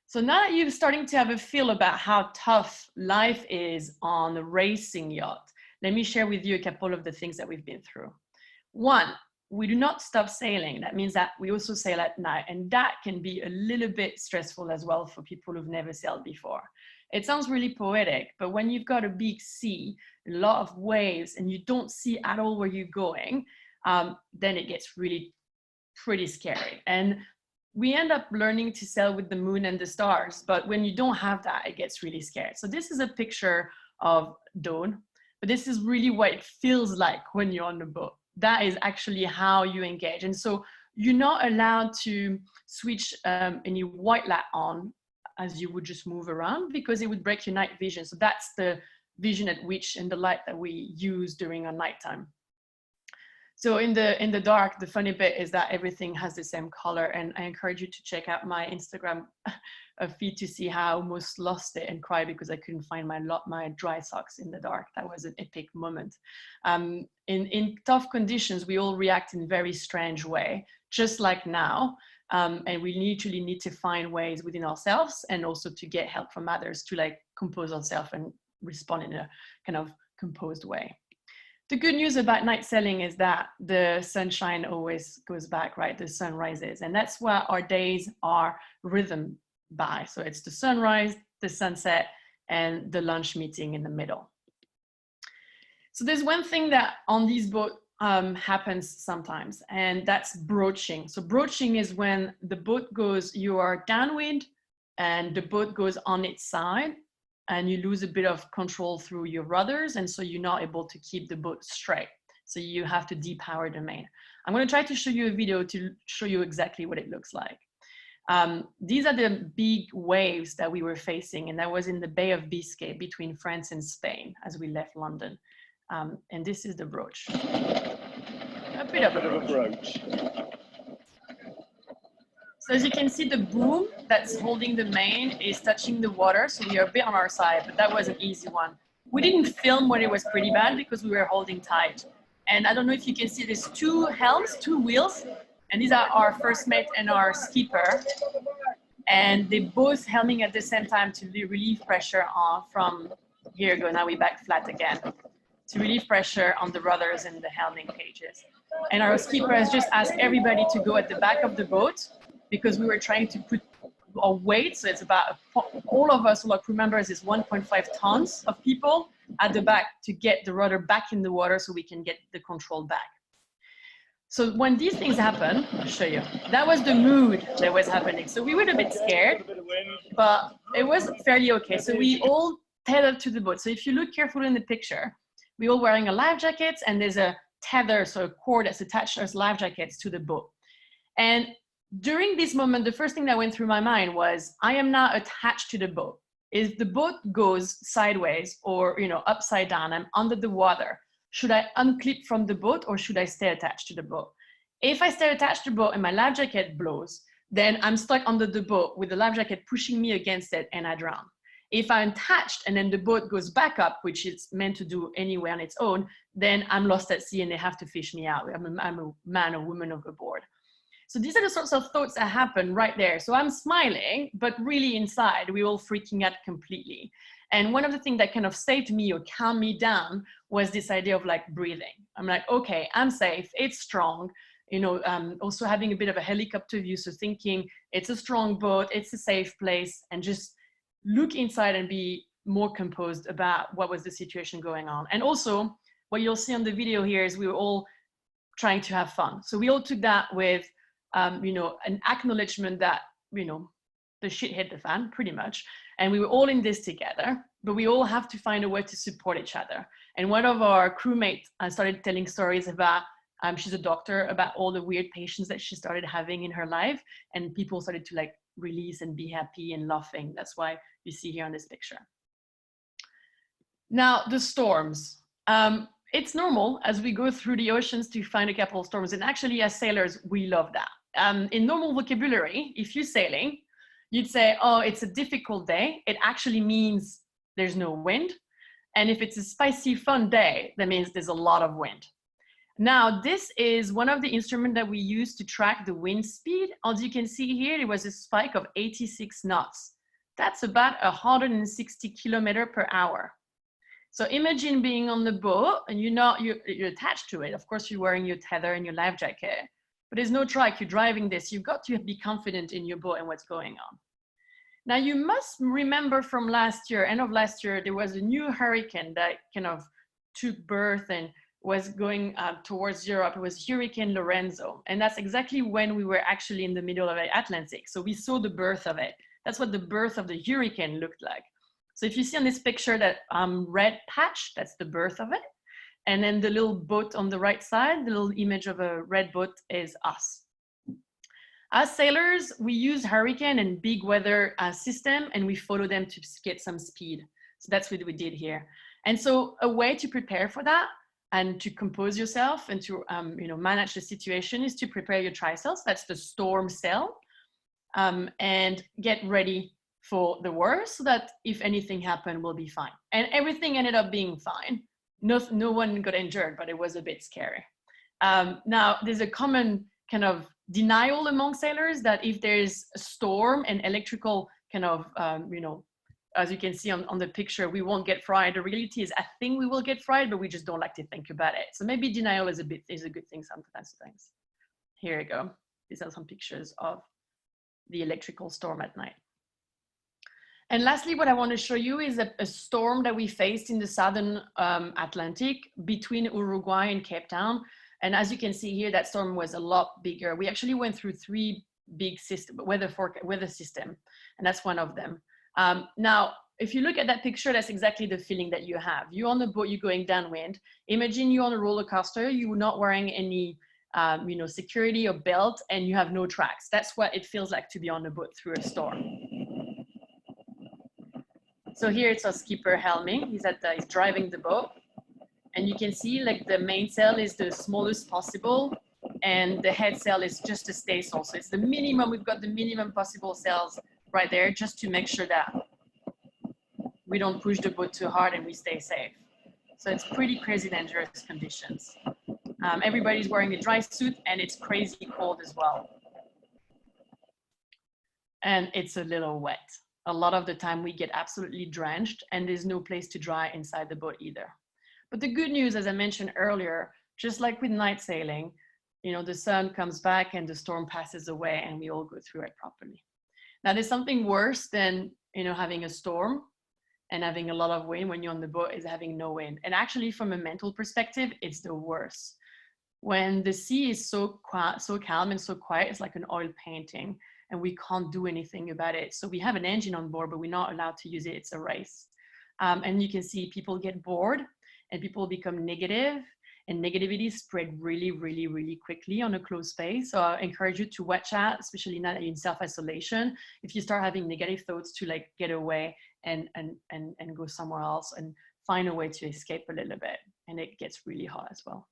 So now that you're starting to have a feel about how tough life is on a racing yacht, let me share with you a couple of the things that we've been through. One, we do not stop sailing. That means that we also sail at night, and that can be a little bit stressful as well for people who've never sailed before. It sounds really poetic, but when you've got a big sea, a lot of waves, and you don't see at all where you're going, then it gets really pretty scary. And we end up learning to sail with the moon and the stars, but when you don't have that, it gets really scary. So this is a picture of dawn, but this is really what it feels like when you're on the boat. That is actually how you engage. And so you're not allowed to switch any white light on as you would just move around, because it would break your night vision. So that's the vision at which, and the light that we use during our nighttime. So in the dark, the funny bit is that everything has the same color, and I encourage you to check out my Instagram feed to see how I almost lost it and cried because I couldn't find my dry socks in the dark. That was an epic moment. In tough conditions, we all react in a very strange way, just like now. And we literally need to find ways within ourselves and also to get help from others to compose ourselves and respond in a kind of composed way. The good news about night sailing is that the sunshine always goes back, right? The sun rises, and that's what our days are rhythm by. So it's the sunrise, the sunset, and the lunch meeting in the middle. So there's one thing that on these boats happens sometimes, and that's broaching. So broaching is when the boat goes, you are downwind and the boat goes on its side and you lose a bit of control through your rudders, and so you're not able to keep the boat straight. So you have to depower the main. I'm going to try to show you a video to show you exactly what it looks like. These are the big waves that we were facing, and that was in the Bay of Biscay between France and Spain as we left London. And this is the broach. A bit of a broach. So as you can see, the boom that's holding the main is touching the water, so we are a bit on our side, but that was an easy one. We didn't film when it was pretty bad because we were holding tight. And I don't know if you can see, there's two helms, two wheels, and these are our first mate and our skipper. And they both helming at the same time to relieve pressure on from, here we go, now we're back flat again, to relieve pressure on the rudders and the helming cages. And our skipper has just asked everybody to go at the back of the boat because we were trying to put our weight, so it's about, all of us, all our crew members is 1.5 tons of people at the back to get the rudder back in the water so we can get the control back. So when these things happen, I'll show you, that was the mood that was happening. So we were a bit scared, but it was fairly okay. So we all tethered to the boat. So if you look carefully in the picture, we're all wearing a life jackets and there's a tether, so a cord that's attached as life jackets to the boat. And during this moment, the first thing that went through my mind was, I am now attached to the boat. If the boat goes sideways or, you know, upside down, I'm under the water. Should I unclip from the boat or should I stay attached to the boat? If I stay attached to the boat and my life jacket blows, then I'm stuck under the boat with the life jacket pushing me against it and I drown. If I'm attached and then the boat goes back up, which it's meant to do anyway on its own, then I'm lost at sea and they have to fish me out. I'm a man or woman overboard. So these are the sorts of thoughts that happen right there. So I'm smiling, but really inside, we're all freaking out completely. And one of the things that kind of saved me or calmed me down was this idea of like breathing. I'm like, okay, I'm safe, it's strong. You know, also having a bit of a helicopter view. So thinking it's a strong boat, it's a safe place, and just look inside and be more composed about what was the situation going on. And also what you'll see on the video here is we were all trying to have fun. So we all took that with, you know, an acknowledgement that, you know, the shit hit the fan pretty much. And we were all in this together, but we all have to find a way to support each other. And one of our crewmates started telling stories about, she's a doctor, about all the weird patients that she started having in her life. And people started to like release and be happy and laughing. That's why you see here on this picture. Now, the storms. It's normal as we go through the oceans to find a couple of storms. And actually, as sailors, we love that. In normal vocabulary, if you're sailing, you'd say, oh, it's a difficult day. It actually means there's no wind. And if it's a spicy, fun day, that means there's a lot of wind. Now, this is one of the instruments that we use to track the wind speed. As you can see here, it was a spike of 86 knots. That's about 160 kilometers per hour. So imagine being on the boat and you're attached to it. Of course, you're wearing your tether and your life jacket, but there's no track, you're driving this. You've got to be confident in your boat and what's going on. Now, you must remember from last year, end of last year, there was a new hurricane that kind of took birth and was going towards Europe. It was Hurricane Lorenzo. And that's exactly when we were actually in the middle of the Atlantic. So we saw the birth of it. That's what the birth of the hurricane looked like. So if you see on this picture that red patch, that's the birth of it. And then the little boat on the right side, the little image of a red boat is us. As sailors, we use hurricane and big weather system, and we follow them to get some speed. So that's what we did here. And so a way to prepare for that and to compose yourself and to manage the situation is to prepare your trysails. That's the storm sail, and get ready for the worst so that if anything happened, we'll be fine. And everything ended up being fine. No one got injured, but it was a bit scary. Now, there's a common kind of denial among sailors that if there's a storm and electrical kind of, as you can see on the picture, we won't get fried. The reality is I think we will get fried, but we just don't like to think about it. So maybe denial is a good thing sometimes. Here we go. These are some pictures of the electrical storm at night. And lastly, what I want to show you is a storm that we faced in the southern Atlantic between Uruguay and Cape Town. And as you can see here, that storm was a lot bigger. We actually went through 3 big weather system, and that's one of them. Now, if you look at that picture, that's exactly the feeling that you have. You're on the boat, you're going downwind. Imagine you're on a roller coaster, you're not wearing any security or belt, and you have no tracks. That's what it feels like to be on a boat through a storm. So here it's our skipper helming. He's driving the boat. And you can see like the mainsail is the smallest possible, and the head sail is just a staysail. So it's the minimum, we've got the minimum possible sails right there just to make sure that we don't push the boat too hard and we stay safe. So it's pretty crazy dangerous conditions. Everybody's wearing a dry suit and it's crazy cold as well. And it's a little wet. A lot of the time we get absolutely drenched and there's no place to dry inside the boat either. But the good news, as I mentioned earlier, just like with night sailing, the sun comes back and the storm passes away and we all go through it properly. Now there's something worse than, having a storm and having a lot of wind when you're on the boat is having no wind. And actually from a mental perspective, it's the worst. When the sea is so calm and so quiet, it's like an oil painting and we can't do anything about it. So we have an engine on board, but we're not allowed to use it. It's a race. And you can see people get bored and people become negative, and negativity spread really, really, really quickly on a closed space. So I encourage you to watch out, especially now that you're in self-isolation. If you start having negative thoughts, to like get away and go somewhere else and find a way to escape a little bit. And it gets really hot as well.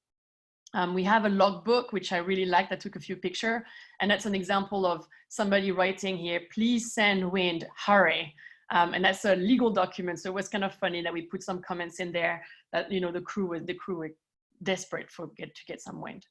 We have a logbook, which I really liked. I took a few pictures, and that's an example of somebody writing here, please send wind, hurry. And that's a legal document. So it was kind of funny that we put some comments in there that, the crew were desperate to get some wind.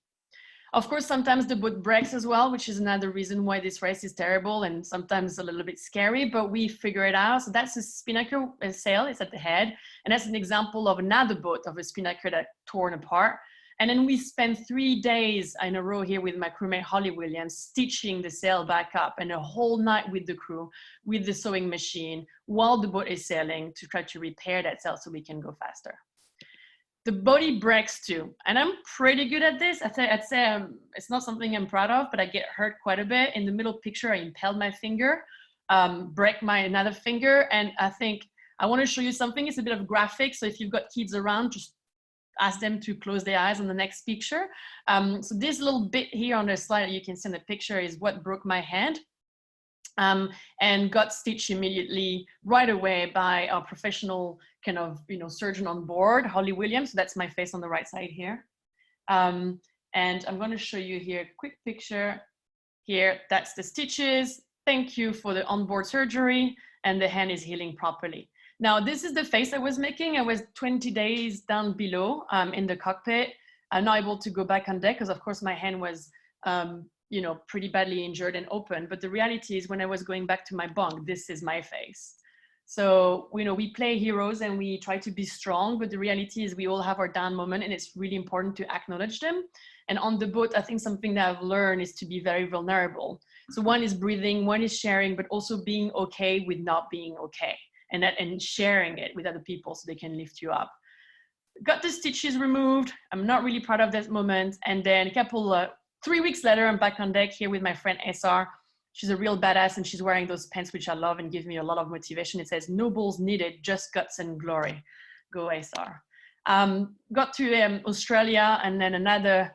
Of course, sometimes the boat breaks as well, which is another reason why this race is terrible and sometimes a little bit scary, but we figure it out. So that's a spinnaker sail, it's at the head. And that's an example of another boat of a spinnaker that torn apart. And then we spent 3 days in a row here with my crewmate, Holly Williams, stitching the sail back up, and a whole night with the crew, with the sewing machine, while the boat is sailing to try to repair that sail so we can go faster. The body breaks too, and I'm pretty good at this. I'd say it's not something I'm proud of, but I get hurt quite a bit. In the middle picture, I impaled my finger, break another finger, and I think I want to show you something. It's a bit of graphic, so if you've got kids around, just ask them to close their eyes on the next picture. So this little bit here on the slide that you can see in the picture is what broke my hand, and got stitched immediately right away by our professional kind of surgeon on board, Holly Williams. So that's my face on the right side here. And I'm going to show you here a quick picture here. That's the stitches. Thank you for the onboard surgery, and the hand is healing properly. Now, this is the face I was making. I was 20 days down below in the cockpit. I'm not able to go back on deck because, of course, my hand was, pretty badly injured and open. But the reality is when I was going back to my bunk, this is my face. So, we play heroes and we try to be strong, but the reality is we all have our down moment, and it's really important to acknowledge them. And on the boat, I think something that I've learned is to be very vulnerable. So one is breathing, one is sharing, but also being okay with not being okay. And sharing it with other people so they can lift you up. Got the stitches removed. I'm not really proud of that moment. And then 3 weeks later, I'm back on deck here with my friend SR. She's a real badass, and she's wearing those pants, which I love and give me a lot of motivation. It says, no balls needed, just guts and glory. Go SR. Got to Australia, and then another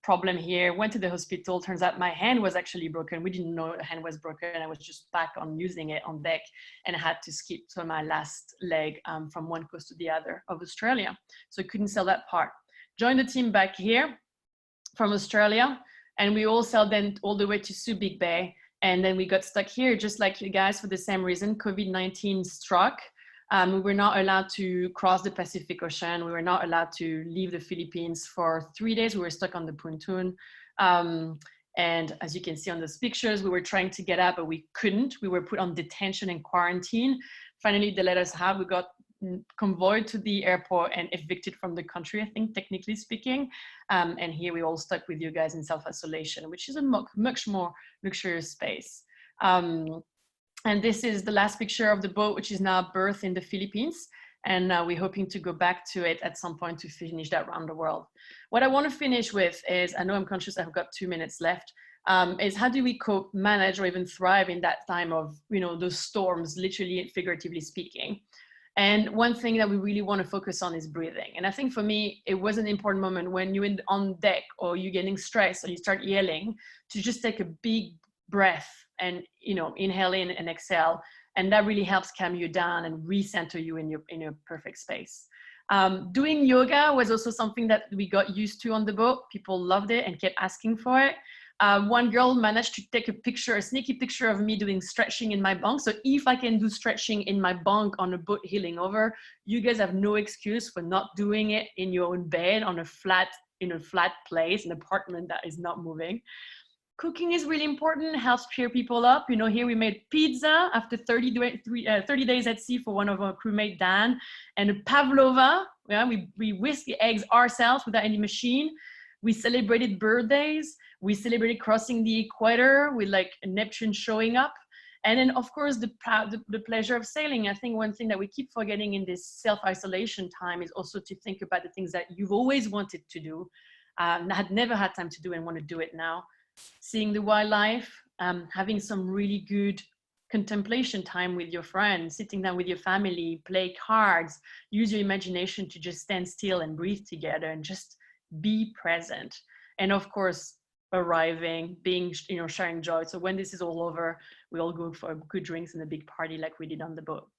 problem here. Went to the hospital. Turns out my hand was actually broken. We didn't know the hand was broken. I was just back on using it on deck, and I had to skip to my last leg from one coast to the other of Australia. So I couldn't sail that part. Joined the team back here from Australia, and we all sailed then all the way to Subic Bay. And then we got stuck here just like you guys for the same reason. COVID-19 struck. We were not allowed to cross the Pacific Ocean. We were not allowed to leave the Philippines for 3 days. We were stuck on the pontoon. And as you can see on those pictures, we were trying to get out, but we couldn't. We were put on detention and quarantine. Finally, they let us out. We got convoyed to the airport and evicted from the country, I think, technically speaking. And here we all stuck with you guys in self-isolation, which is a much more luxurious space. And this is the last picture of the boat, which is now berthed in the Philippines. And we're hoping to go back to it at some point to finish that around the world. What I want to finish with is, I know I'm conscious I've got 2 minutes left, is how do we cope, manage, or even thrive in that time of, those storms, literally and figuratively speaking. And one thing that we really want to focus on is breathing. And I think for me, it was an important moment when you're on deck or you're getting stressed or you start yelling, to just take a big breath and, inhale in and exhale. And that really helps calm you down and recenter you in your perfect space. Doing yoga was also something that we got used to on the boat. People loved it and kept asking for it. One girl managed to take a sneaky picture of me doing stretching in my bunk. So if I can do stretching in my bunk on a boat heeling over, you guys have no excuse for not doing it in your own bed on a flat place, an apartment that is not moving. Cooking is really important, helps cheer people up. Here we made pizza after 30 days at sea for one of our crewmates, Dan, and a pavlova. Yeah, we whisk the eggs ourselves without any machine. We celebrated birthdays. We celebrated crossing the equator with like Neptune showing up. And then, of course, the pleasure of sailing. I think one thing that we keep forgetting in this self-isolation time is also to think about the things that you've always wanted to do, had never had time to do and want to do it now. Seeing the wildlife, having some really good contemplation time with your friends, sitting down with your family, play cards, use your imagination to just stand still and breathe together and just be present. And of course, arriving, being, sharing joy. So when this is all over, we all go for good drinks and a big party like we did on the boat.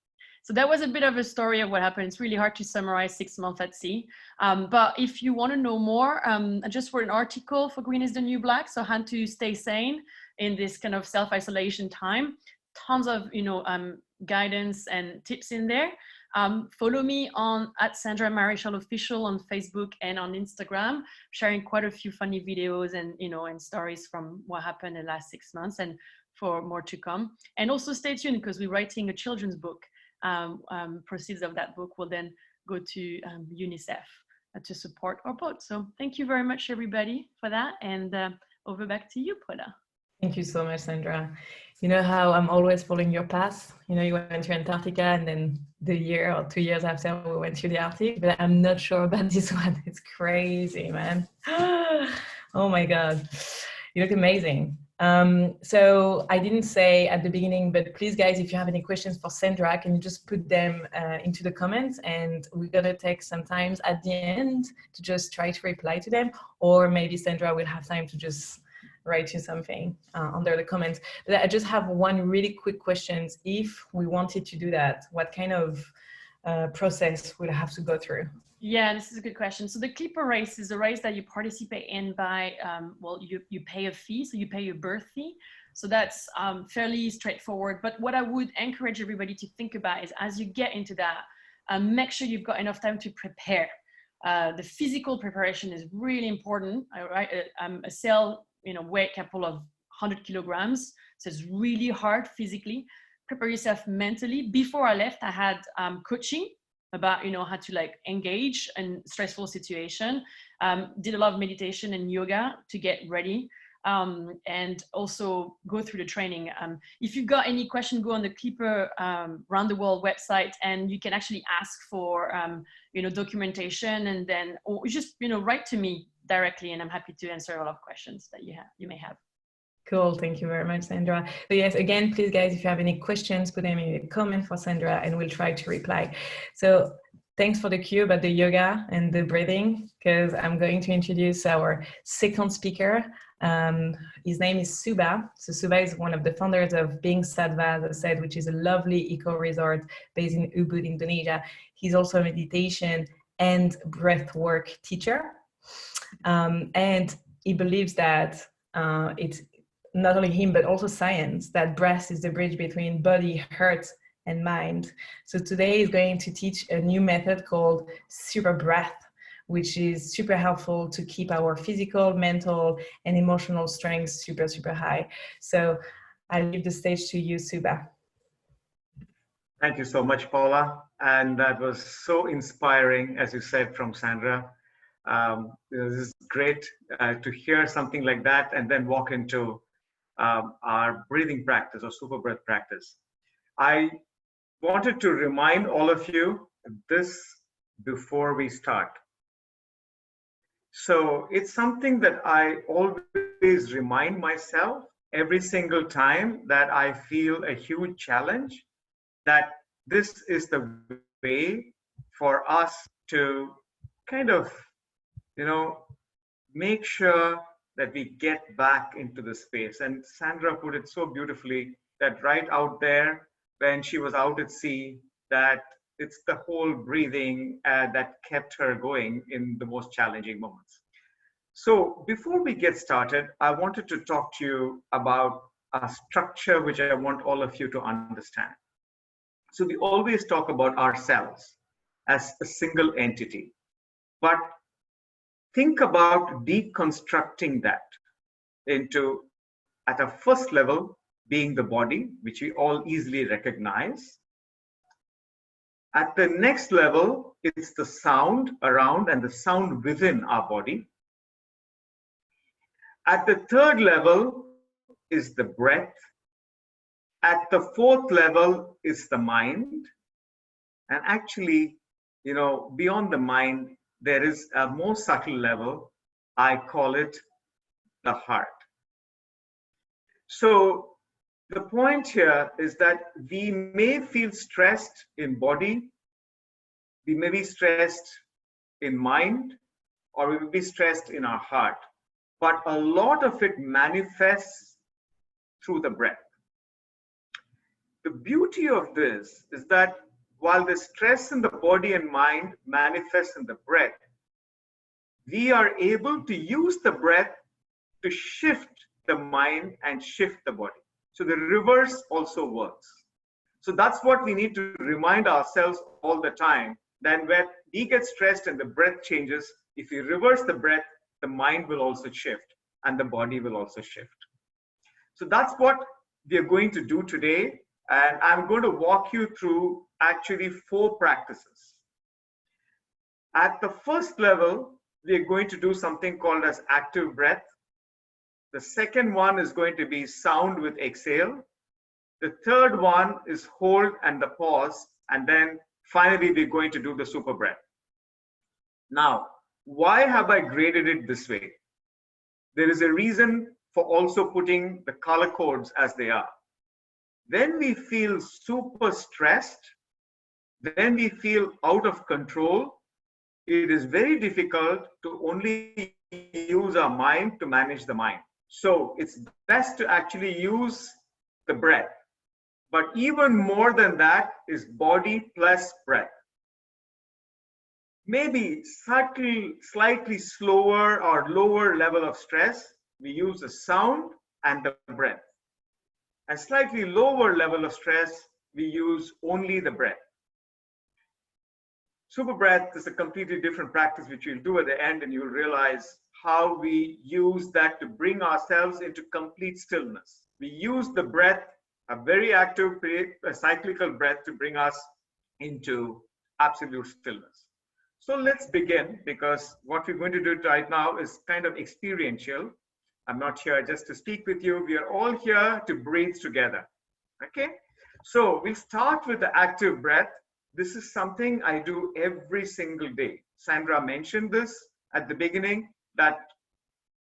So that was a bit of a story of what happened. It's really hard to summarize 6 months at sea. But if you want to know more, I just wrote an article for Green is the New Black. So how to stay sane in this kind of self-isolation time. Tons of, guidance and tips in there. Follow me on @SandraMarichal on Facebook and on Instagram, sharing quite a few funny videos and, and stories from what happened in the last 6 months and for more to come. And also stay tuned because we're writing a children's book. Proceeds of that book will then go to UNICEF to support our boat. So thank you very much, everybody, for that. And over back to you, Paula. Thank you so much, Sandra. You know how I'm always following your path. You went to Antarctica and then the year or 2 years after we went to the Arctic, but I'm not sure about this one. It's crazy, man. Oh my God. You look amazing. So I didn't say at the beginning, but please guys, if you have any questions for Sandra, can you just put them into the comments, and we're gonna take some time at the end to just try to reply to them, or maybe Sandra will have time to just write you something under the comments. But I just have one really quick question. If we wanted to do that, what kind of process we'll have to go through? Yeah, this is a good question. So the Clipper race is a race that you participate in by, you pay a fee, so you pay your berth fee. So that's fairly straightforward. But what I would encourage everybody to think about is as you get into that, make sure you've got enough time to prepare. The physical preparation is really important. A sail, weigh a couple of 100 kilograms. So it's really hard physically. Prepare yourself mentally. Before I left, I had coaching about how to engage in stressful situation. Did a lot of meditation and yoga to get ready, and also go through the training. If you've got any question, go on the Clipper Round the World website, and you can actually ask for documentation, and then or just write to me directly, and I'm happy to answer a lot of questions that you may have. Cool, thank you very much, Sandra. So yes, again, please guys, if you have any questions, put them in the comment for Sandra and we'll try to reply. So thanks for the cue about the yoga and the breathing, because I'm going to introduce our second speaker. His name is Suba. So Suba is one of the founders of Being Sattva, as I said, which is a lovely eco resort based in Ubud, Indonesia. He's also a meditation and breath work teacher. And he believes that it's not only him, but also science, that breath is the bridge between body, heart, and mind. So today he's going to teach a new method called super breath, which is super helpful to keep our physical, mental, and emotional strength super, super high. So I leave the stage to you, Suba. Thank you so much, Paula. And that was so inspiring, as you said, from Sandra. This is great to hear something like that and then walk into our breathing practice or super breath practice. I wanted to remind all of you this before we start. So it's something that I always remind myself every single time that I feel a huge challenge, that this is the way for us to kind of, make sure that we get back into the space. And Sandra put it so beautifully that right out there, when she was out at sea, that it's the whole breathing that kept her going in the most challenging moments. So before we get started, I wanted to talk to you about a structure which I want all of you to understand. So we always talk about ourselves as a single entity, but think about deconstructing that into, at a first level, being the body, which we all easily recognize. At the next level, it's the sound around and the sound within our body. At the third level is the breath. At the fourth level is the mind. And actually, beyond the mind, there is a more subtle level. I call it the heart. So the point here is that we may feel stressed in body, we may be stressed in mind, or we may be stressed in our heart. But a lot of it manifests through the breath. The beauty of this is that while the stress in the body and mind manifests in the breath, we are able to use the breath to shift the mind and shift the body. So the reverse also works. So that's what we need to remind ourselves all the time, that when we get stressed and the breath changes, if we reverse the breath, the mind will also shift and the body will also shift. So that's what we are going to do today. And I'm going to walk you through actually 4 practices. At the first level, we are going to do something called as active breath. The second one is going to be sound with exhale. The third one is hold and the pause. And then finally, we're going to do the super breath. Now, why have I graded it this way? There is a reason for also putting the color codes as they are. When we feel super stressed, when we feel out of control, it is very difficult to only use our mind to manage the mind. So it's best to actually use the breath. But even more than that is body plus breath. Maybe slightly slower or lower level of stress, we use the sound and the breath. A slightly lower level of stress, we use only the breath. Super breath is a completely different practice which we'll do at the end, and you'll realize how we use that to bring ourselves into complete stillness. We use the breath, a very active cyclical breath, to bring us into absolute stillness. So let's begin, because what we're going to do right now is kind of experiential. I'm not here just to speak with you. We are all here to breathe together. Okay? So we'll start with the active breath. This is something I do every single day. Sandra mentioned this at the beginning, that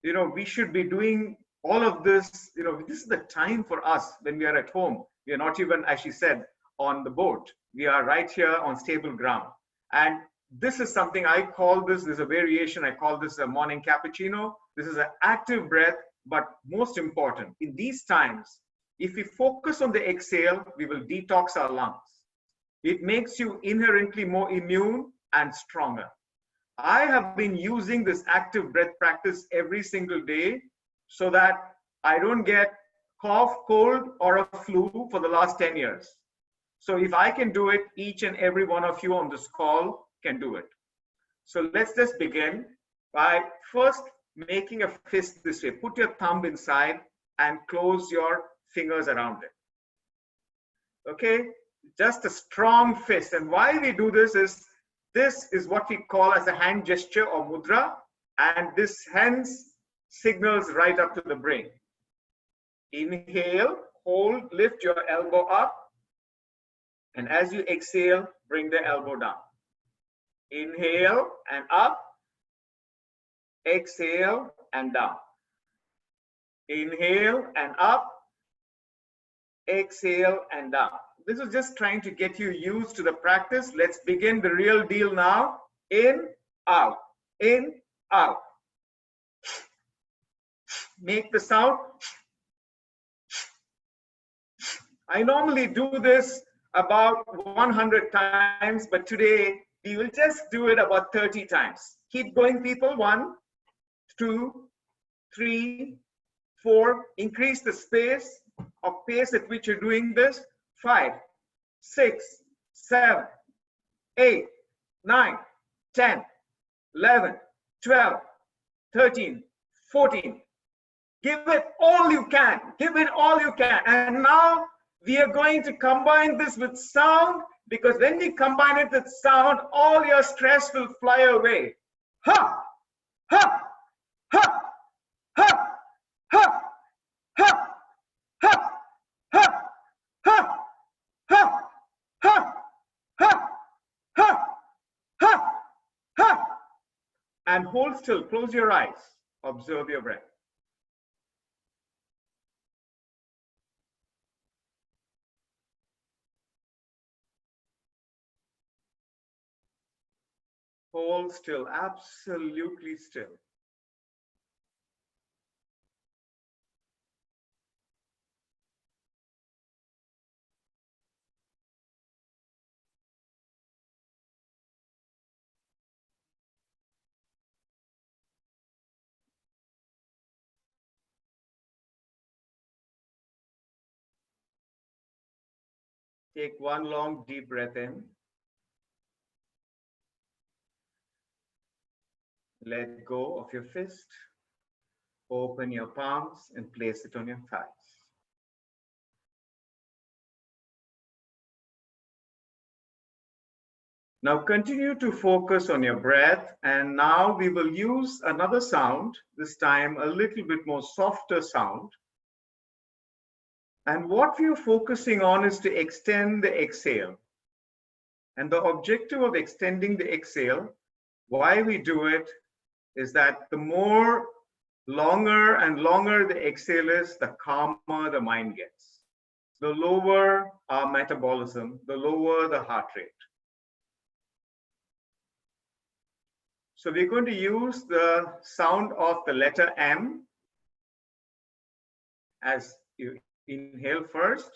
we should be doing all of this. This is the time for us when we are at home. We are not even, as she said, on the boat. We are right here on stable ground. And this is something I call this, there's a variation, I call this a morning cappuccino. This is an active breath, but most important, in these times, if we focus on the exhale, we will detox our lungs. It makes you inherently more immune and stronger. I have been using this active breath practice every single day so that I don't get cough, cold, or a flu for the last 10 years. So if I can do it, each and every one of you on this call can do it. So let's just begin by first making a fist this way. Put your thumb inside and close your fingers around it. Okay? Just a strong fist. And why we do this is what we call as a hand gesture or mudra. And this hands signals right up to the brain. Inhale, hold, lift your elbow up. And as you exhale, bring the elbow down. Inhale and up. Exhale and down. Inhale and up. Exhale and down. This is just trying to get you used to the practice. Let's begin the real deal now. In, out, in, out. Make the sound. I normally do this about 100 times, but today we will just do it about 30 times. Keep going, people. 1, 2, 3, 4. Increase the pace at which you're doing this. 5, 6, 7, 8, 9, 10, 11, 12, 13, 14. Give it all you can. Give it all you can. And now we are going to combine this with sound, because when we combine it with sound, all your stress will fly away. Ha! Ha! Ha! Ha! Ha! Ha! Ha! Ha! Ha! Ha! Ha! Ha! Ha! Ha! Ha! And hold still. Close your eyes. Observe your breath. Hold still, absolutely still. Take one long deep breath in. Let go of your fist. Open your palms and place it on your thighs. Now continue to focus on your breath, and now we will use another sound, this time a little bit more softer sound. And what we are focusing on is to extend the exhale. And the objective of extending the exhale, why we do it, is that the more longer and longer the exhale is, the calmer the mind gets. The lower our metabolism, the lower the heart rate. So we're going to use the sound of the letter M as you inhale first.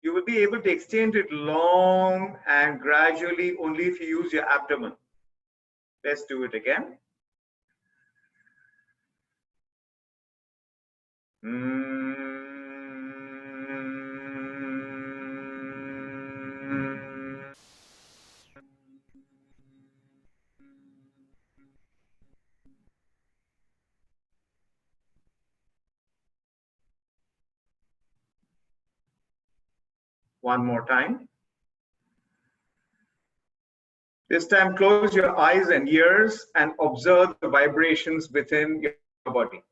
You will be able to extend it long and gradually only if you use your abdomen. Let's do it again. One more time. This time, close your eyes and ears and observe the vibrations within your body.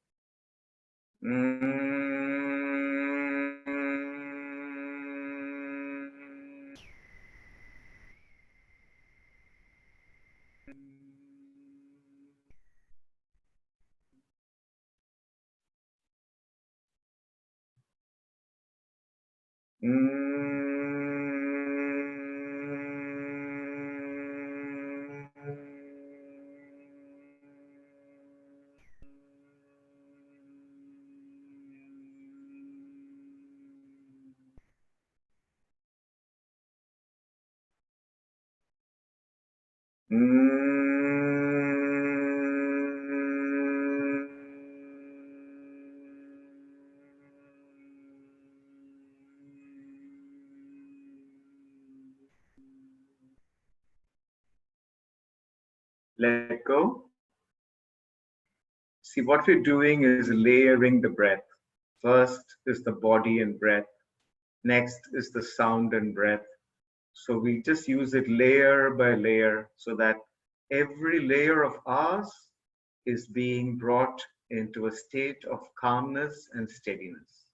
Let go. See, what we're doing is layering the breath. First is the body and breath. Next is the sound and breath. So we just use it layer by layer so that every layer of ours is being brought into a state of calmness and steadiness.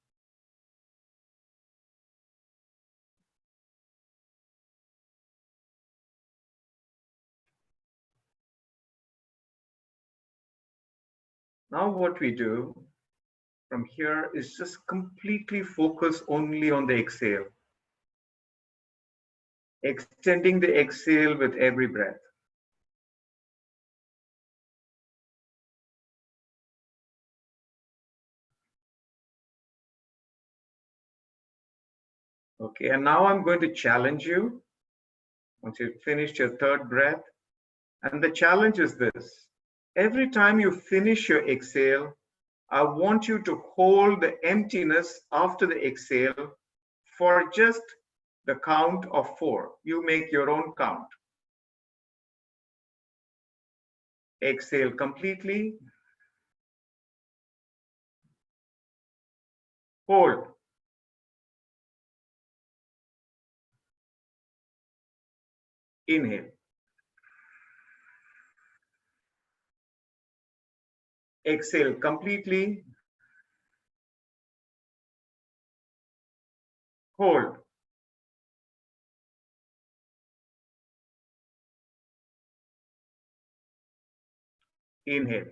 Now what we do from here is just completely focus only on the exhale, extending the exhale with every breath. Okay, and now I'm going to challenge you once you've finished your third breath. And the challenge is this: every time you finish your exhale, I want you to hold the emptiness after the exhale for just the count of 4. You make your own count. Exhale completely. Hold. Inhale. Exhale completely. Hold. Inhale.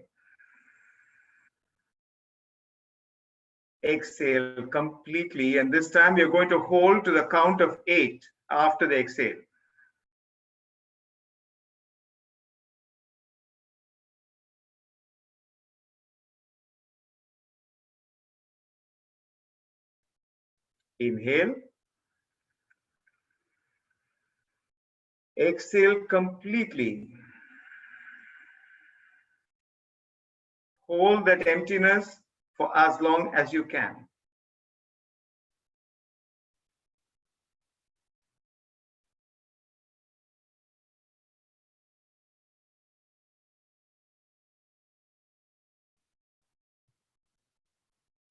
Exhale completely, and this time you're going to hold to the count of 8 after the exhale. Inhale. Exhale completely. Hold that emptiness for as long as you can.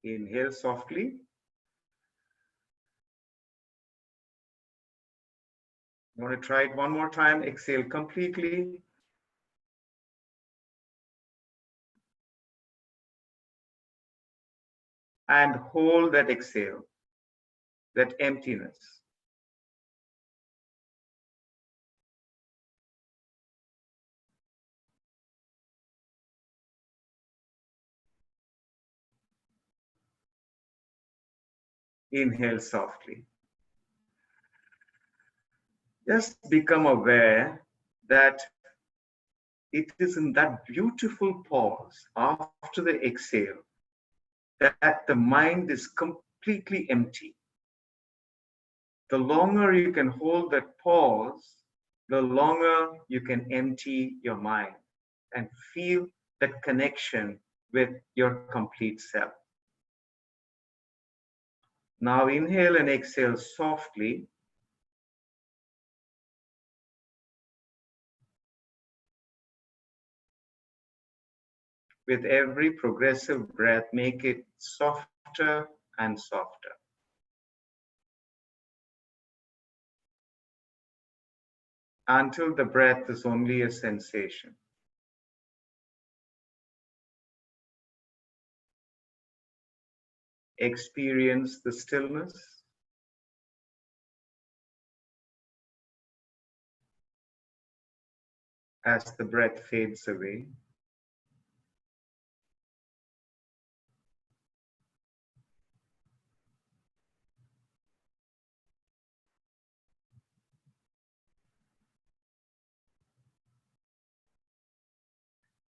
Inhale softly. You want to try it one more time. Exhale completely. And hold that exhale, that emptiness. Inhale softly. Just become aware that it is in that beautiful pause after the exhale that the mind is completely empty. The longer you can hold that pause, the longer you can empty your mind and feel that connection with your complete self. Now inhale and exhale softly. With every progressive breath, make it softer and softer. Until the breath is only a sensation. Experience the stillness. As the breath fades away.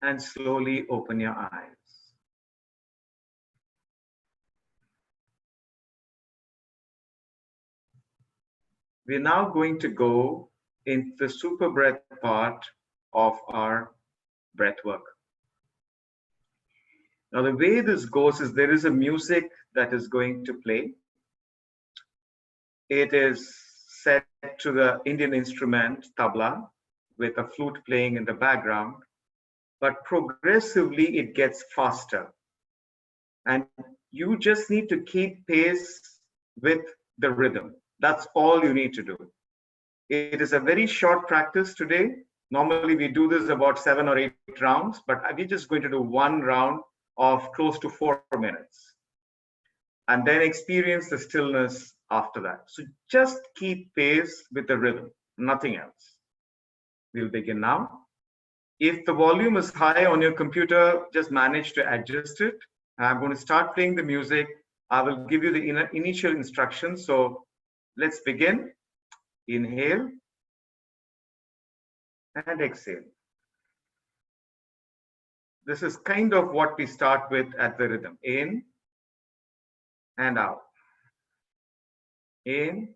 And slowly open your eyes. We're now going to go into the super breath part of our breath work. Now, the way this goes is there is a music that is going to play. It is set to the Indian instrument tabla with a flute playing in the background, but progressively it gets faster. And you just need to keep pace with the rhythm. That's all you need to do. It is a very short practice today. Normally we do this about 7 or 8 rounds, but we're just going to do one round of close to 4 minutes. And then experience the stillness after that. So just keep pace with the rhythm, nothing else. We'll begin now. If the volume is high on your computer, just manage to adjust it. I'm going to start playing the music. I will give you the initial instructions. So let's begin. Inhale and exhale. This is kind of what we start with at the rhythm. In and out. In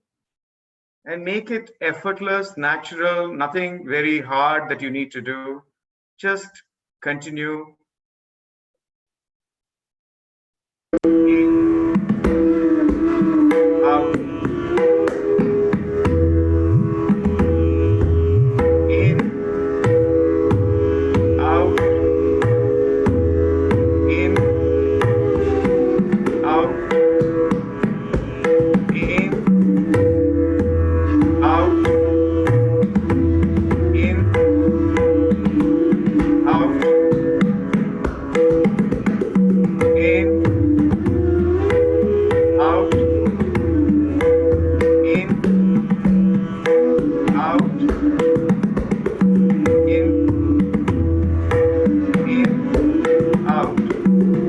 and make it effortless, natural, nothing very hard that you need to do. Just continue. In, out. In, out. In, out. In, out. In, out. In, out. In, out. In, out.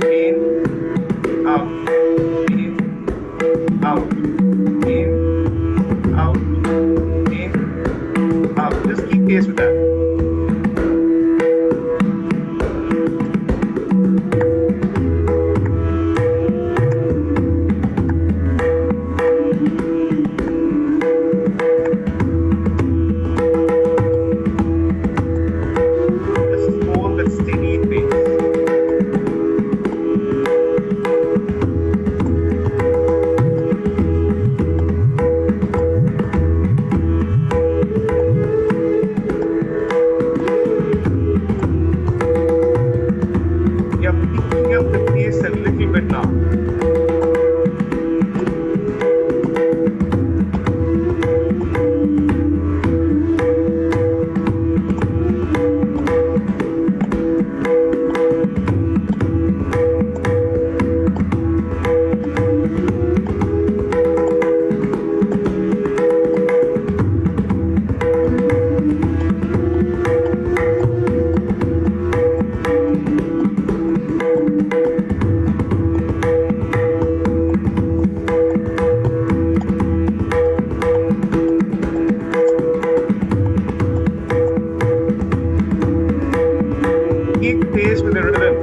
In, out. In, out. In, out. In, out. Just keep pace with that. Just hold that steady pace. You're picking up the pace a little bit now. Keep pace with the rhythm.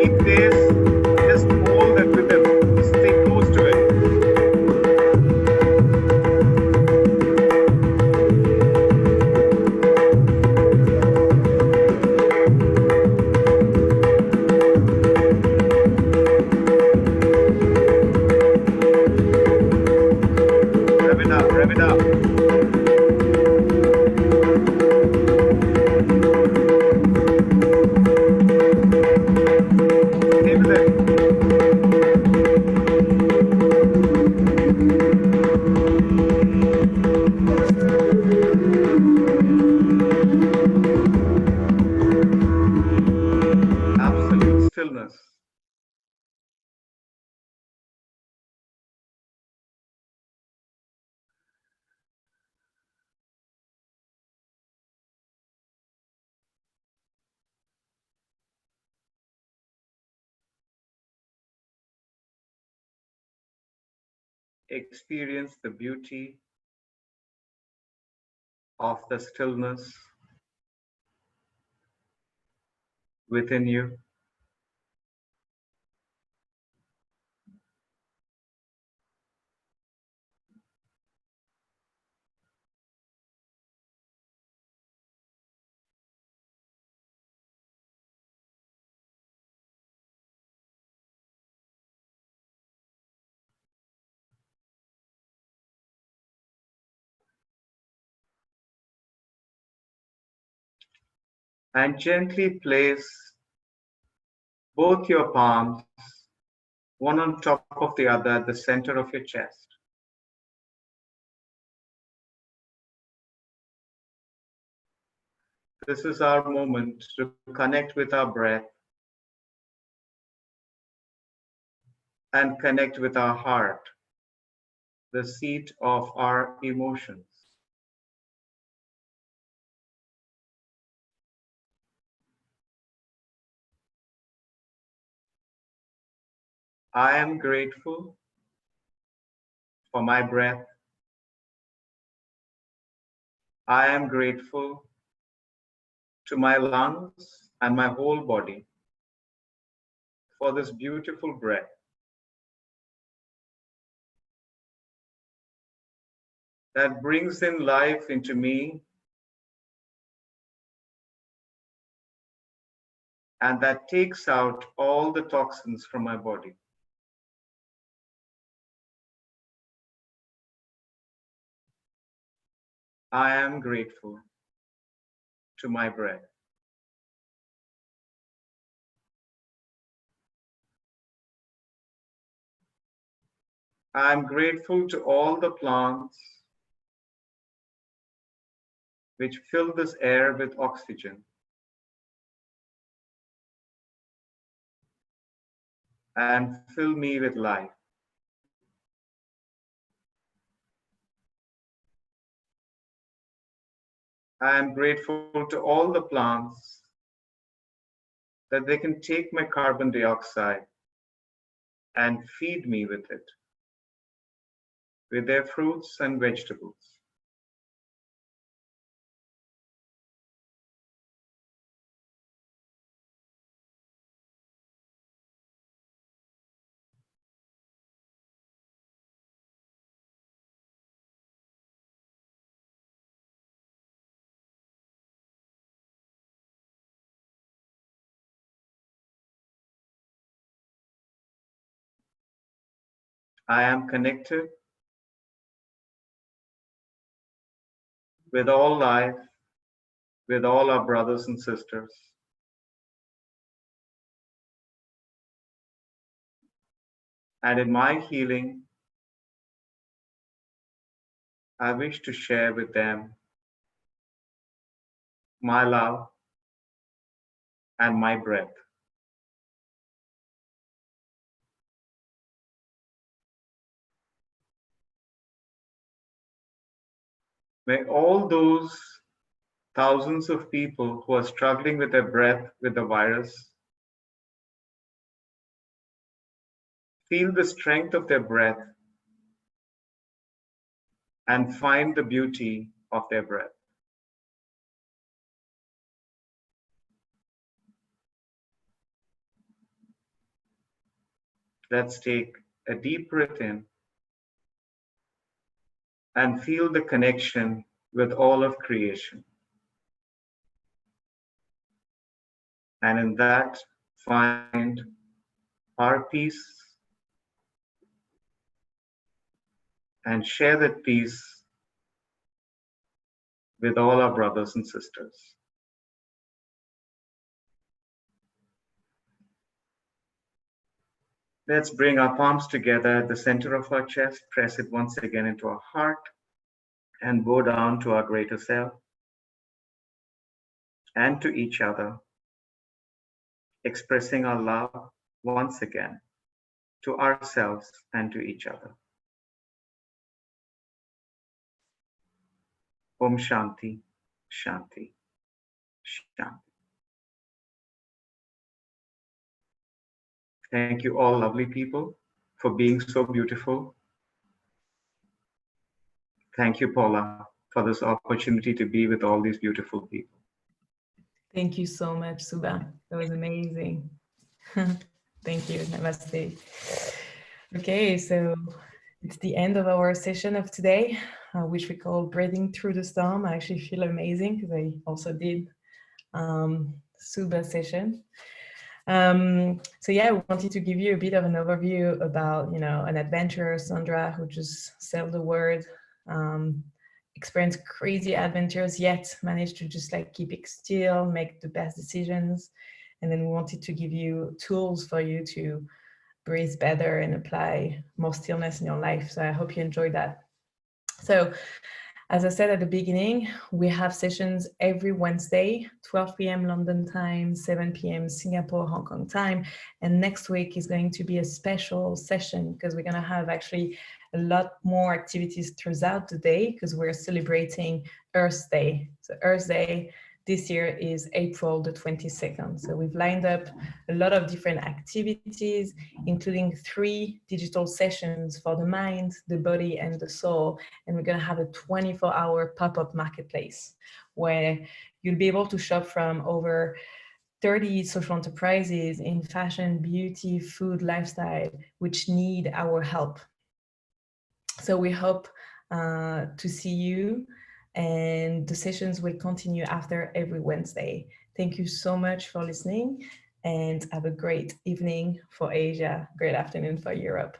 Keep pace, just hold that rhythm, stay close to it. Rev it up, rev it up. Stay with it. Absolute stillness. experience the beauty of the stillness within you. And gently place both your palms, one on top of the other, at the center of your chest. This is our moment to connect with our breath and connect with our heart, the seat of our emotions. I am grateful for my breath. I am grateful to my lungs and my whole body for this beautiful breath that brings in life into me and that takes out all the toxins from my body. I am grateful to my breath. I am grateful to all the plants which fill this air with oxygen and fill me with life. I am grateful to all the plants that they can take my carbon dioxide and feed me with it, with their fruits and vegetables. I am connected with all life, with all our brothers and sisters. And in my healing, I wish to share with them my love and my breath. May all those thousands of people who are struggling with their breath with the virus feel the strength of their breath and find the beauty of their breath. Let's take a deep breath in and feel the connection with all of creation. And in that, find our peace and share that peace with all our brothers and sisters. Let's bring our palms together at the center of our chest, press it once again into our heart, and bow down to our greater self and to each other, expressing our love once again to ourselves and to each other. Om Shanti, Shanti, Shanti. Thank you all lovely people for being so beautiful. thank you, Paula, for this opportunity to be with all these beautiful people. Thank you so much, Suba. That was amazing. Thank you. Namaste. Okay, so it's the end of our session of today, which we call Breathing Through the Storm. I actually feel amazing because I also did Suba session. So yeah, we wanted to give you a bit of an overview about, an adventurer, Sandra, who just sailed the world, experienced crazy adventures, yet managed to just like keep it still, make the best decisions. And then we wanted to give you tools for you to breathe better and apply more stillness in your life. So I hope you enjoyed that. So as I said at the beginning, we have sessions every Wednesday, 12 p.m. London time, 7 p.m. Singapore, Hong Kong time. And next week is going to be a special session because we're going to have actually a lot more activities throughout the day because we're celebrating Earth Day. So Earth Day this year is April the 22nd. So we've lined up a lot of different activities, including 3 digital sessions for the mind, the body, and the soul. And we're going to have a 24-hour pop-up marketplace where you'll be able to shop from over 30 social enterprises in fashion, beauty, food, lifestyle, which need our help. So we hope to see you, and the sessions will continue after every Wednesday. Thank you so much for listening, and have a great evening for Asia, great afternoon for Europe.